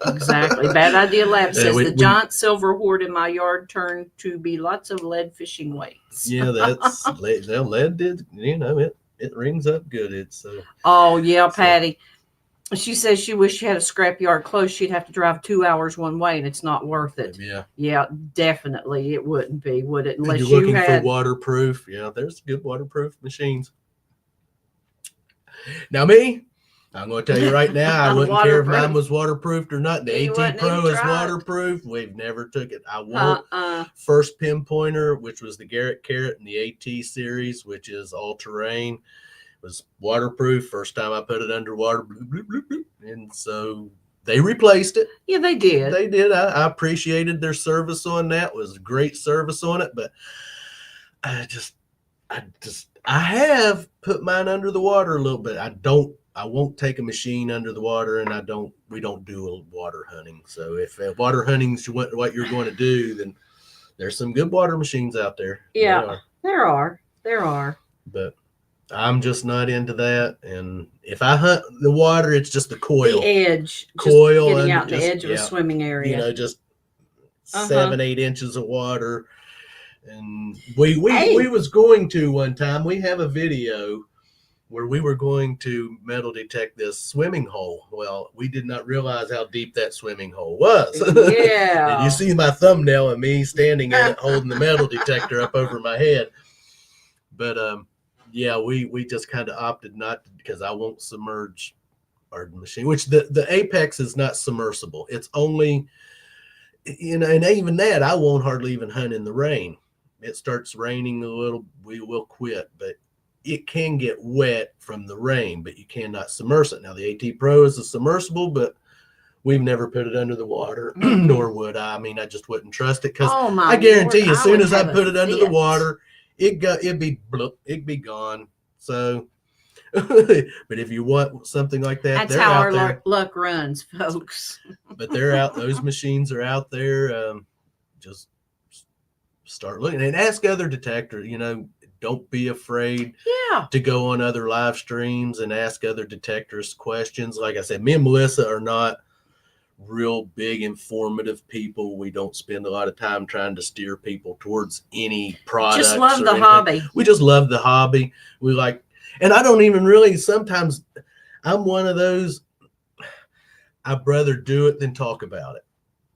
exactly. Bad Idea Lab says the giant silver hoard in my yard turned to be lots of lead fishing weights. Yeah, that's lead did. It rings up good. It's Patty. She says she wished she had a scrapyard close. She'd have to drive 2 hours one way, and it's not worth it. Yeah, definitely it wouldn't be, would it? Unless you're looking for waterproof. Yeah, there's good waterproof machines. Now me, I'm going to tell you right now, I wouldn't care if mine was waterproofed or not. The AT Pro is waterproof. We've never took it. I won't. First pinpointer, which was the Garrett Carrot, and the AT series, which is all terrain, was waterproof. First time I put it underwater, bloop, bloop, bloop, bloop. And so they replaced it. Yeah, they did. They did. I appreciated their service on that. It was great service on it, but I have put mine under the water a little bit. I won't take a machine under the water, and we don't do water hunting. So if water hunting's what you're going to do, then there's some good water machines out there. Yeah, there are. But I'm just not into that. And if I hunt the water, it's just the coil. The edge. Coil. Just getting out the edge of a swimming area. Just 7-8 inches of water. And we was going to one time, we have a video where we were going to metal detect this swimming hole. Well, we did not realize how deep that swimming hole was. Yeah. And you see my thumbnail and me standing in it holding the metal detector up over my head. But we just kind of opted not to, because I won't submerge our machine, which the Apex is not submersible. It's only, and even that, I won't hardly even hunt in the rain. It starts raining a little, we will quit, but it can get wet from the rain, but you cannot submerge it. Now the AT Pro is a submersible, but we've never put it under the water, nor would I. I mean, I just wouldn't trust it, because I guarantee you, as soon as I put it under the water, it'd be gone. So, but if you want something like that, that's how our luck runs, folks. But they're out. Those machines are out there. Just start looking and ask other detectors. Don't be afraid to go on other live streams and ask other detectors questions. Like I said, me and Melissa are not real big informative people. We don't spend a lot of time trying to steer people towards any product. Just love the hobby. We just love the hobby. We like, and I don't even really, sometimes I'm one of those, I'd rather do it than talk about it.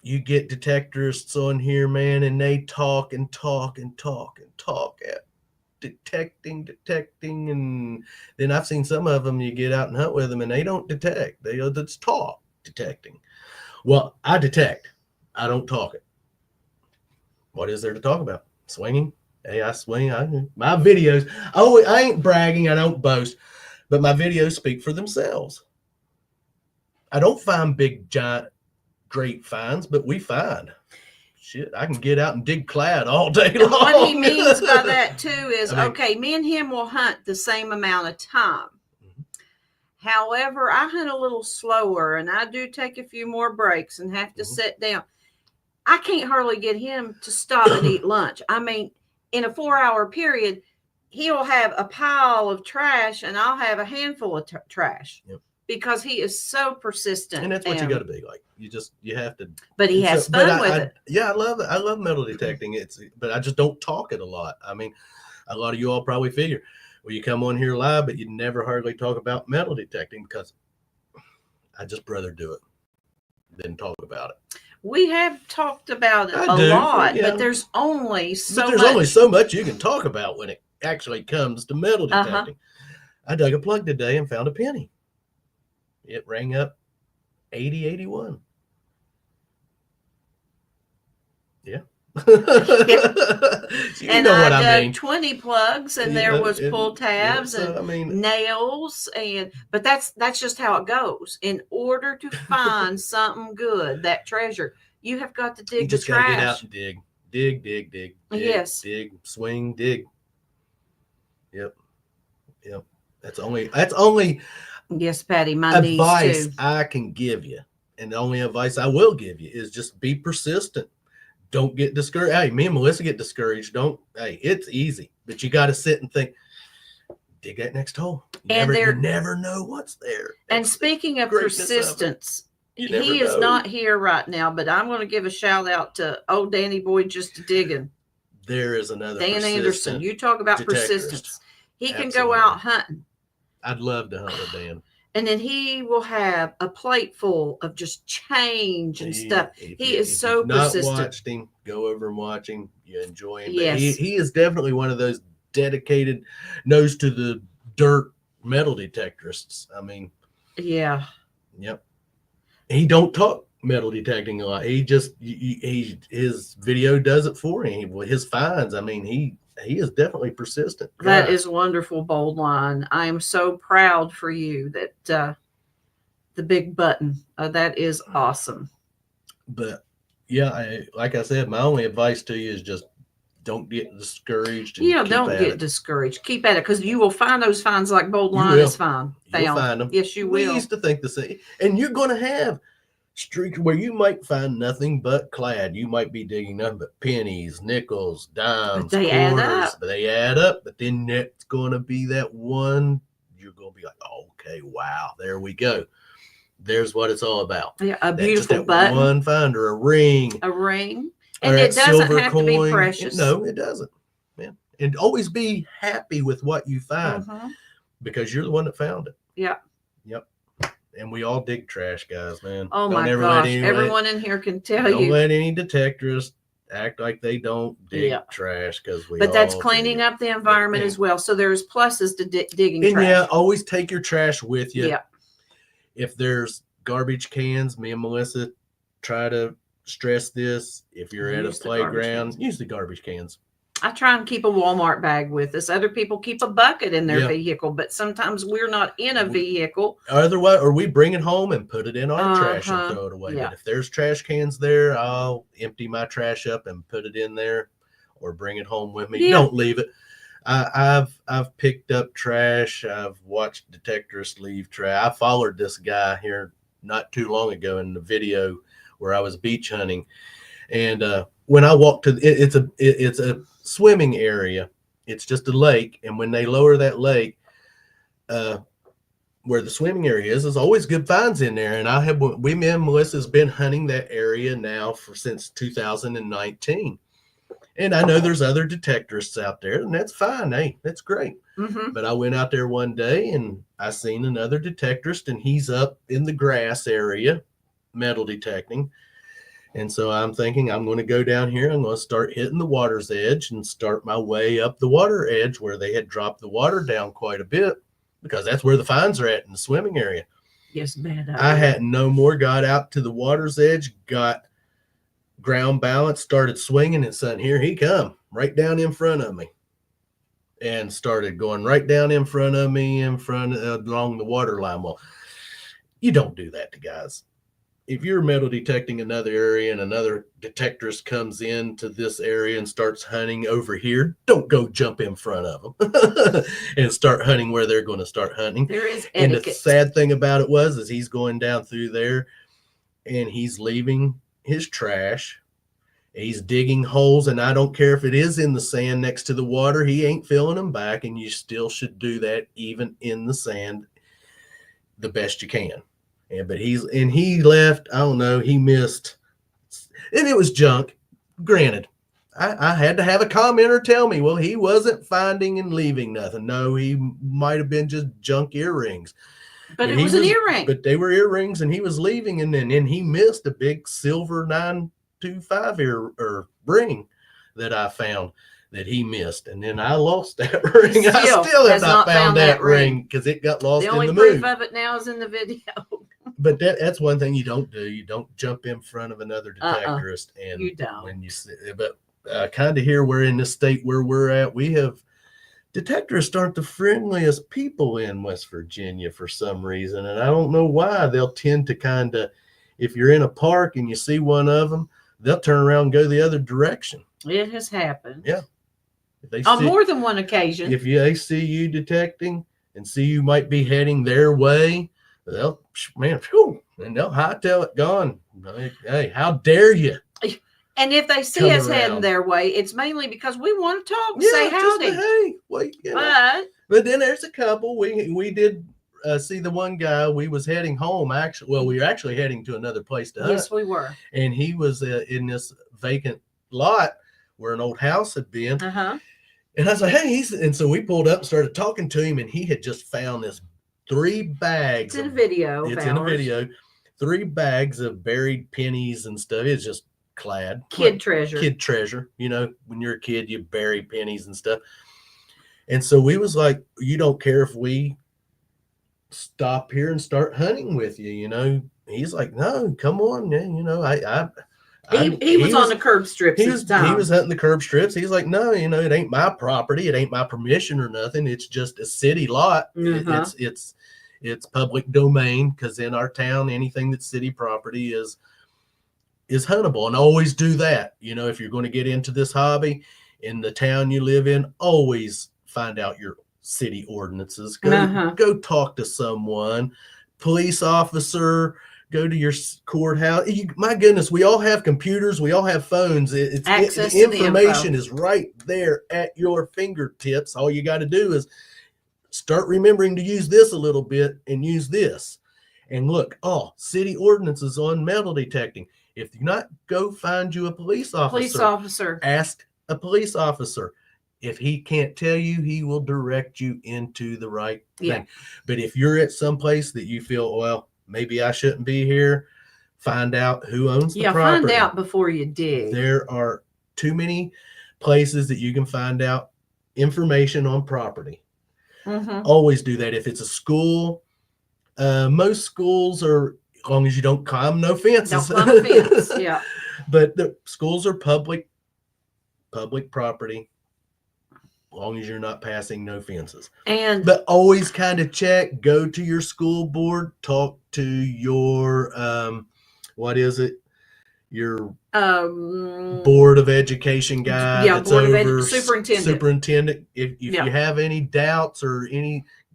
You get detectorists on here, man, and they talk and talk and talk and talk at detecting, and then I've seen some of them, you get out and hunt with them and they don't detect. They just talk detecting. Well, I detect. I don't talk it. What is there to talk about? Swinging? Hey, I swing. My videos. Oh, I ain't bragging. I don't boast, but my videos speak for themselves. I don't find big, giant, great finds, but we find. Shit, I can get out and dig clad all day long. And what he means by that too is, I mean, okay, me and him will hunt the same amount of time. However, I hunt a little slower and I do take a few more breaks and have to sit down. I can't hardly get him to stop and eat lunch. I mean, in a 4-hour period, he'll have a pile of trash and I'll have a handful of trash because he is so persistent. And that's what you got to be like. You have to. But he has fun with it. Yeah, I love it. I love metal detecting. But I just don't talk it a lot. I mean, a lot of you all probably figure, well, you come on here live, but you never hardly talk about metal detecting because I just rather do it than talk about it. We have talked about it a lot, but there's only so much you can talk about when it actually comes to metal detecting. I dug a plug today and found a penny. It rang up 8081. Yeah. You know what I mean. 20 plugs and there was pull tabs and nails but that's just how it goes. In order to find something good, that treasure, you have got to dig the trash. You just got to get out and dig. Yes. Dig, swing, dig. Yep. That's only yes, Patty, my advice I can give you, and the only advice I will give you is just be persistent. Don't get discouraged. Hey, me and Melissa get discouraged. It's easy, but you got to sit and think, dig that next hole. You never know what's there. And speaking of persistence, he is not here right now, but I'm going to give a shout out to old Danny Boy just digging. There is another Dan Anderson. You talk about persistence. He can go out hunting. I'd love to hunt with Dan. And then he will have a plate full of just change and stuff. He is so persistent. Not watched him, go over and watch him. You enjoy him. Yes. He is definitely one of those dedicated, nose to the dirt metal detectorists. I mean, yeah. Yep. He don't talk metal detecting a lot. He just his video does it for him. His finds. I mean, he is definitely persistent. That is wonderful, Bold Line. I am so proud for you that the big button. That is awesome. But yeah, like I said, my only advice to you is just don't get discouraged. Don't get discouraged. Keep at it because you will find those finds like Bold Line is found. You'll find them. Yes, you will. We used to think the same. And you're going to have streaks where you might find nothing but clad. You might be digging nothing but pennies, nickels, dimes, they quarters. Add up. But they add up. But then that's going to be that one. You're going to be like, okay, wow, there we go. There's what it's all about. Yeah, a beautiful button. One finder, a ring. And it doesn't have to be precious. No, it doesn't. Yeah. And always be happy with what you find because you're the one that found it. Yeah. Yep. And we all dig trash, guys, man. Oh, my gosh. Everyone in here can tell you. Don't let any detectorists act like they don't dig trash because we But that's cleaning up the environment as well. So there's pluses to digging trash. Yeah, always take your trash with you. Yeah. If there's garbage cans, me and Melissa try to stress this. If you're at a playground, use the garbage cans. I try and keep a Walmart bag with us. Other people keep a bucket in their vehicle, but sometimes we're not in a vehicle. Otherwise, or we bring it home and put it in our trash and throw it away. Yeah. But if there's trash cans there, I'll empty my trash up and put it in there or bring it home with me. Yeah. Don't leave it. I've picked up trash. I've watched detectorists leave trash. I followed this guy here not too long ago in the video where I was beach hunting. And when I walked to it's a swimming area. It's just a lake, and when they lower that lake, where the swimming area is, there's always good finds in there. And me and Melissa's been hunting that area now since 2019. And I know there's other detectorists out there, and that's fine. Hey, that's great. But I went out there one day and I seen another detectorist, and he's up in the grass area, metal detecting. And so I'm thinking I'm going to go down here. I'm going to start hitting the water's edge and start my way up the water edge where they had dropped the water down quite a bit because that's where the finds are at in the swimming area. Yes, man. I had no more got out to the water's edge, got ground balance, started swinging, and son, here he come right down in front of me and started going right down in front of me along the water line. Well, You don't do that to guys. If you're metal detecting another area and another detectorist comes into this area and starts hunting over here, don't go jump in front of them and start hunting where they're going to start hunting. There is And etiquette. the sad thing about it is he's going down through there and he's leaving his trash. He's digging holes, and I don't care if it is in the sand next to the water. He ain't filling them back, and you still should do that even in the sand the best you can. But he left, I don't know, he missed, and it was junk. Granted, I had to have a commenter tell me, well, he wasn't finding and leaving nothing. No, he might have been just junk earrings. But it was an earring. But they were earrings, and he was leaving, and then he missed a big silver 925 ring that I found that he missed, and then I lost that ring. I still have not found that ring because it got lost in the move. The only proof of it now is in the video. But that's one thing you don't do. You don't jump in front of another detectorist. And you don't. When you but kind of here, we're in the state where we're at. We have detectorists aren't the friendliest people in West Virginia for some reason, and I don't know why. They'll tend to kind of, if you're in a park and you see one of them, they'll turn around and go the other direction. It has happened. Yeah. On more than one occasion. If they see you detecting and see you might be heading their way, they'll, and they'll hightail it gone. Hey, how dare you? And if they see us heading their way, it's mainly because we want to talk, say howdy. Hey, wait, but then there's a couple. We did see the one guy. We was heading home. Actually, well, we were actually heading to another place to hunt. Yes, we were. And he was in this vacant lot where an old house had been. And I was like, hey, and so we pulled up and started talking to him, and he had just found this 3 bags. It's in a video. It's in a video. 3 bags of buried pennies and stuff. It's just clad. Kid treasure. Kid treasure. You know, when you're a kid, you bury pennies and stuff. And so we was like, you don't care if we stop here and start hunting with you, you know? He's like, no, come on, man. You know, he was on the curb strips. He was hunting the curb strips. He's like, no, you know, it ain't my property. It ain't my permission or nothing. It's just a city lot. It's public domain, because in our town, anything that's city property is huntable, and always do that. You know, if you're going to get into this hobby in the town you live in, always find out your city ordinances. Go talk to someone, police officer. Go to your courthouse. My goodness, we all have computers. We all have phones. Access the information is right there at your fingertips. All you got to do is start remembering to use this a little bit and use this. And look, city ordinances on metal detecting. If you not, go find you a police officer. Ask a police officer. If he can't tell you, he will direct you into the right thing. But if you're at some place that you feel, well, maybe I shouldn't be here, find out who owns the property. Find out before you dig. There are too many places that you can find out information on property. Always do that. If it's a school, most schools are, as long as you don't climb no fences. Don't climb a fence, yeah. But the schools are public property, as long as you're not passing no fences. But always kind of check, go to your school board, talk to your your board of education guy. Yeah, superintendent. If you have any doubts or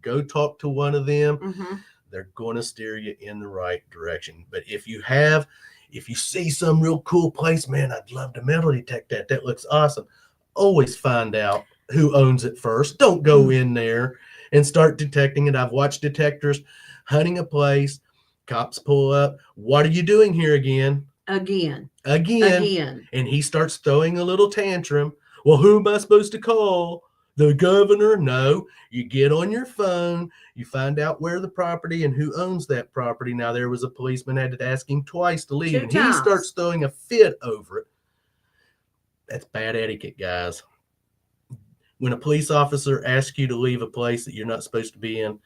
go talk to one of them. They're going to steer you in the right direction. But if you see some real cool place, man, I'd love to metal detect that. That looks awesome. Always find out who owns it first. Don't go in there and start detecting it. I've watched detectors hunting a place. Cops pull up. What are you doing here again? Again. And he starts throwing a little tantrum. Well, who am I supposed to call? The governor? No. You get on your phone. You find out where the property and who owns that property. Now, there was a policeman had to ask him twice to leave. And he starts throwing a fit over it. That's bad etiquette, guys. When a police officer asks you to leave a place that you're not supposed to be in,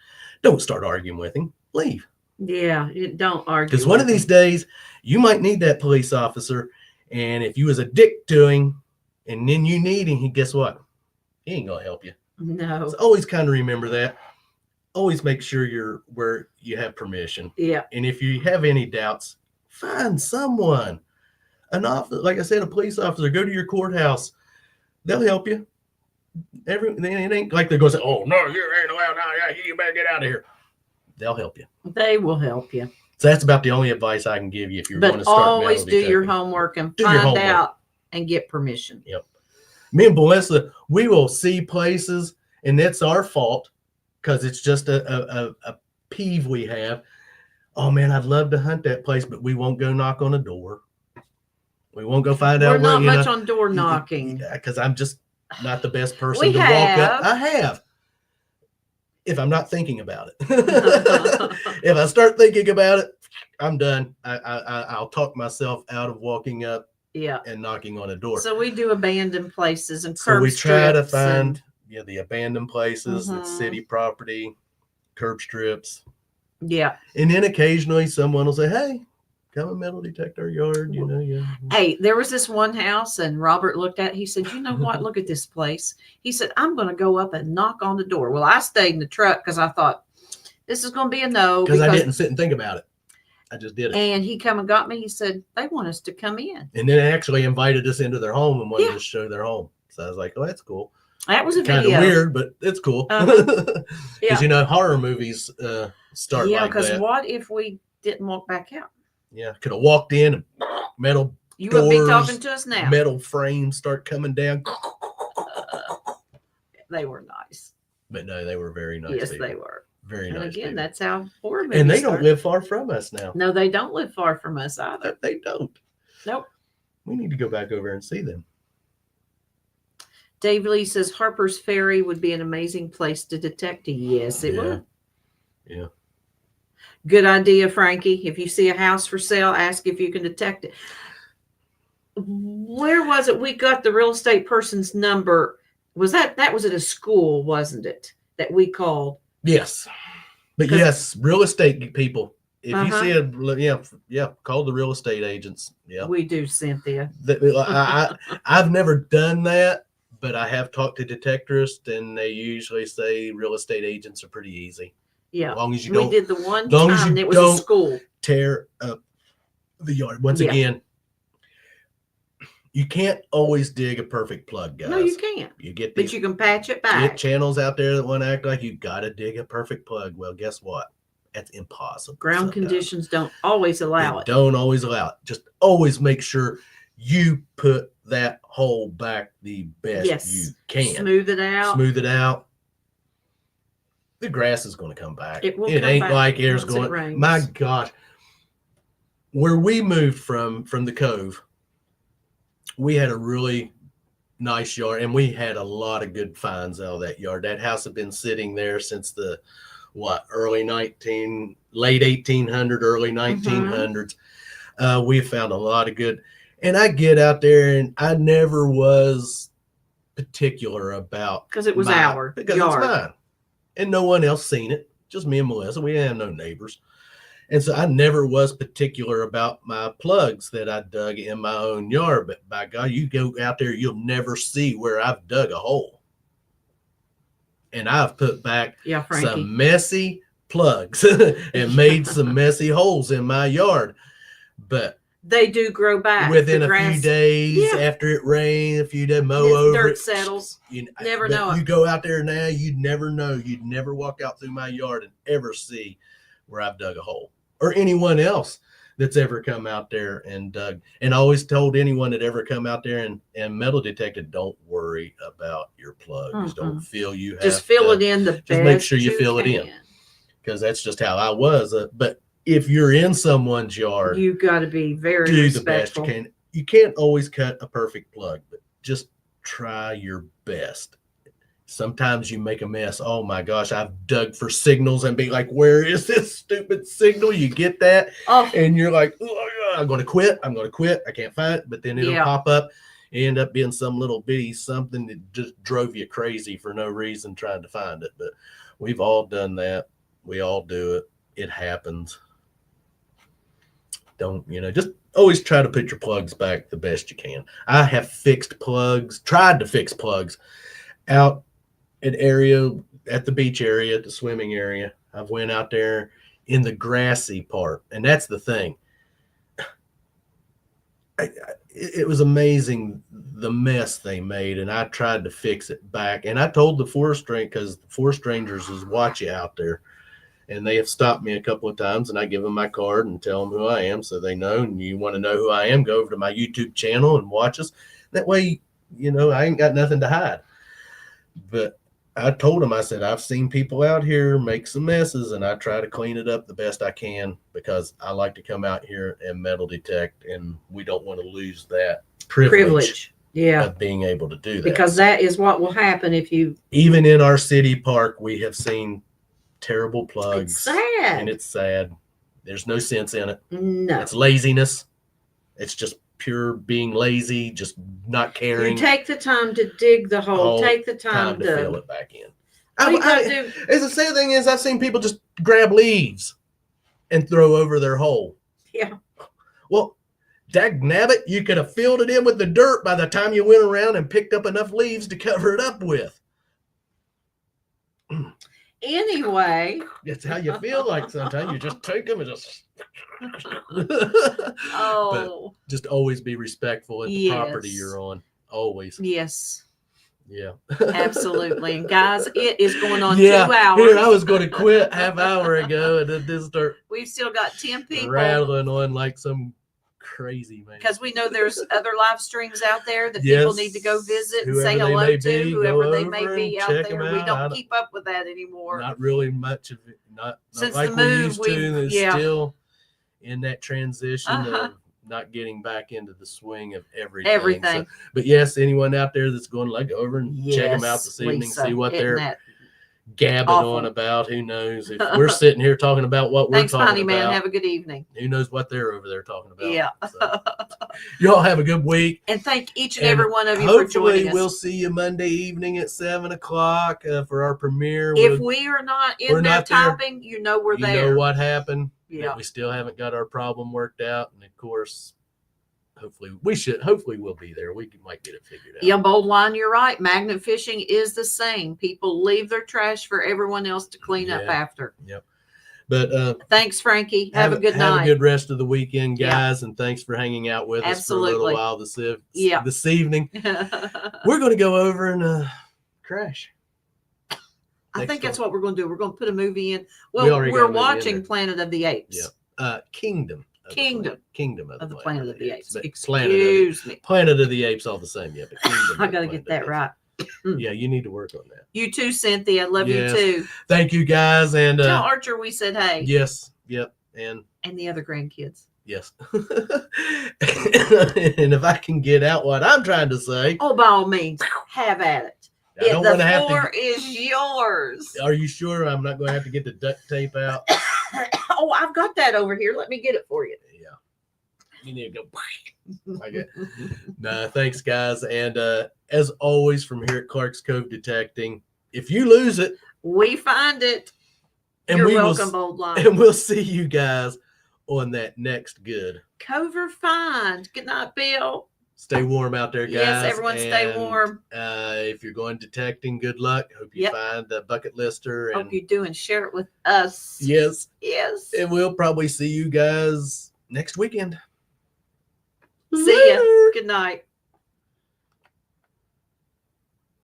don't start arguing with him. Leave. Yeah, don't argue. Because one of these days, you might need that police officer. And if you was a dick to him and then you need him, guess what? He ain't going to help you. No. So always kind of remember that. always make sure you're where you have permission. Yeah. And if you have any doubts, find someone, an officer, like I said, a police officer. Go to your courthouse; they'll help you. It ain't like they're going to say, "Oh no, you ain't allowed out. Yeah, you better get out of here." They'll help you. They will help you. So that's about the only advice I can give you if you're going to But start. always metal do your detecting. homework and Do your find homework. out and get permission. Yep. Me and Melissa, we will see places, and it's our fault because it's just a peeve we have. Oh man, I'd love to hunt that place, but we won't go knock on a door. We won't go find We're out not where, much on door knocking. Yeah, because I'm just not the best person We to walk up. have. I have. If I'm not thinking about it. If I start thinking about it, I'm done. I'll talk myself out of walking up Yeah. and knocking on a door. So we do abandoned places and So curb we try to strips find the abandoned places, the Mhm. city property, curb strips. yeah. And then occasionally someone will say, "Hey, come and metal detect our yard," you know. Yeah. Hey, there was this one house, and Robert looked at it. He said, "You know what? Look at this place." He said, "I'm going to go up and knock on the door." Well, I stayed in the truck because I thought this is going to be a no. Because I didn't sit and think about it. I just did it. And he come and got me. He said, "They want us to come in." And then they actually invited us into their home and wanted Yeah. to show their home. So I was like, "Oh, that's cool." That was a Kind video. of weird, but it's cool. Uh-huh. Because Yeah. horror movies start Yeah, like because that. what if we didn't walk back out? Yeah, could have walked in and metal You would be Doors, talking to us now. metal frames start coming down. They were nice. But no, they were very nice. Yes, people. they were. Very And nice. again, people. that's how horror movies And they don't start. live far from us now. No, they don't live far from us either. They don't. Nope. We need to go back over and see them. Dave Lee says Harper's Ferry would be an amazing place to detect. Yes, it Yeah. would. Yeah. Good idea, Frankie. If you see a house for sale, ask if you can detect it. Where was it? We got the real estate person's number. Was that was at a school, wasn't it? That we called. Yes. But 'Cause- yes, real estate people. If you Uh-huh. see call the real estate agents. Yeah. We do, Cynthia. I've never done that, but I have talked to detectorists, and they usually say real estate agents are pretty easy. Yeah. As long as you We don't did the one long as time you and it was a don't school. tear up the yard. Once Yeah. again, you can't always dig a perfect plug, guys. No, you can't. You get But these you can patch it get back. channels out there that want to act like you got to dig a perfect plug. Well, guess what? That's impossible. Ground sometimes. conditions don't always allow They it. don't always allow it. Just always make sure you put that hole back the best Yes. you can. Smooth it out. Smooth it out. The grass is going to come back. It will It come ain't back like air's once it going. rains. My gosh, where we moved from the Cove, we had a really nice yard, and we had a lot of good finds out of that yard. That house had been sitting there since the late 1800, early 1900s. We found a lot of good, and I get out there, and I never was particular about Because it was mine, our because yard. it's mine, and no one else seen it. Just me and Melissa. We didn't have no neighbors, and so I never was particular about my plugs that I dug in my own yard. But by God, you go out there, you'll never see where I've dug a hole, and I've put back Yeah, Frankie. some messy plugs and made some messy holes in my yard. But They do grow back. within The a few grass- days Yeah. after it rained, a few days, mow the over dirt it, settles. you Never but know it. You go out there now, you'd never know. You'd never walk out through my yard and ever see where I've dug a hole, or anyone else that's ever come out there and dug. And I always told anyone that ever come out there and metal detected, don't worry about your plugs. Don't feel you have Just fill to, it in the best. make sure you fill it in. can. because that's just how I was. But if you're in someone's yard, You got to be very do the best respectful. you can. You can't always cut a perfect plug, but just try your best. Sometimes you make a mess. Oh my gosh, I've dug for signals and be like, where is this stupid signal? You get that, Oh, and you're like, oh, I'm going to quit. I can't find it. But then it'll Yeah. pop up. It end up being some little bitty something that just drove you crazy for no reason trying to find it. But we've all done that. We all do it. It happens. Don't, just always try to put your plugs back the best you can. I have tried to fix plugs out in area at the beach area, at the swimming area. I've went out there in the grassy part, and that's the thing. It was amazing the mess they made, and I tried to fix it back. And I told the forest ranger, because the forest rangers is watch you out there, and they have stopped me a couple of times, and I give them my card and tell them who I am so they know. And you want to know who I am, go over to my YouTube channel and watch us. That way, I ain't got nothing to hide. But I told them, I said, I've seen people out here make some messes, and I try to clean it up the best I can, because I like to come out here and metal detect, and we don't want to lose that privilege. Yeah. Of being able to do that. Because that is what will happen if you. Even in our city park, we have seen terrible plugs. It's sad. And it's sad. There's no sense in it. No. It's laziness. It's just pure being lazy, just not caring. You take the time to dig the hole. Take the time to fill it back in. The sad thing is, I've seen people just grab leaves and throw over their hole. Yeah. Well, dagnabbit, you could have filled it in with the dirt by the time you went around and picked up enough leaves to cover it up with. Anyway. It's how you feel like sometimes. You just take them and just... Oh. But just always be respectful of the property you're on. Always. Yes. Yeah. Absolutely. And guys, it is going on 2 Yeah. hours. Here, I was going to quit half hour ago, and then this start We've still got 10 people. rattling on like some crazy man. Because we know there's other live streams out there that people need to go visit and say Whoever they hello may to, be, whoever go they over may be and out check there. them We out. don't keep up with that anymore. Not really much of it. Not Since like the we move, used to. It's yeah. still in that transition of not getting back into the swing of everything. So, but yes, anyone out there that's going to go over and check them out this evening, Lisa, see what isn't they're that gabbing awful on about. Who knows? If we're sitting here talking about what we're Thanks, talking Bonnie about, Man. Have a good evening. who knows what they're over there talking about. Yeah. So, y'all have a good week. And thank each and every one of you for joining Hopefully us. we'll see you Monday evening at 7:00 for our premiere. If we are not in there not there, typing, you know we're there. You know what happened. Yeah. We still haven't got our problem worked out. And of course, hopefully we'll be there. We might get it figured out. Yeah, Bold Line, you're right. Magnet fishing is the same. People leave their trash for everyone else to clean up after. Yep. But thanks, Frankie. Have a good night. Have a good rest of the weekend, guys, and thanks for hanging out with us for a little while this evening. We're going to go over and crash. I think that's what we're going to do. We're going to put a movie in. We Well, we're watching Planet of the Apes. Yeah. Kingdom of the Planet of the Apes. Excuse me. Planet of the Apes, all the same. Yeah, but I got to get that right. Yeah, you need to work on that. You too, Cynthia. Love you too. Thank you, guys. And tell Archer we said hey. Yes. Yep. And the other grandkids. Yes. And if I can get out what I'm trying to say. Oh, by all means, have at it. The floor is yours. Are you sure I'm not going to have to get the duct tape out? Oh, I've got that over here. Let me get it for you. Yeah. You need to go. Okay. No, thanks, guys. And as always, from here at Clark's Cove Detecting, if you lose it, we find it. And you're welcome, Bold Line. And we'll see you guys on that next good. Cover find. Good night, Bill. Stay warm out there, guys. Yes, everyone stay warm. If you're going detecting, good luck. Hope you find a bucket lister. And hope you do, and share it with us. Yes. Yes. And we'll probably see you guys next weekend. See ya. Good night.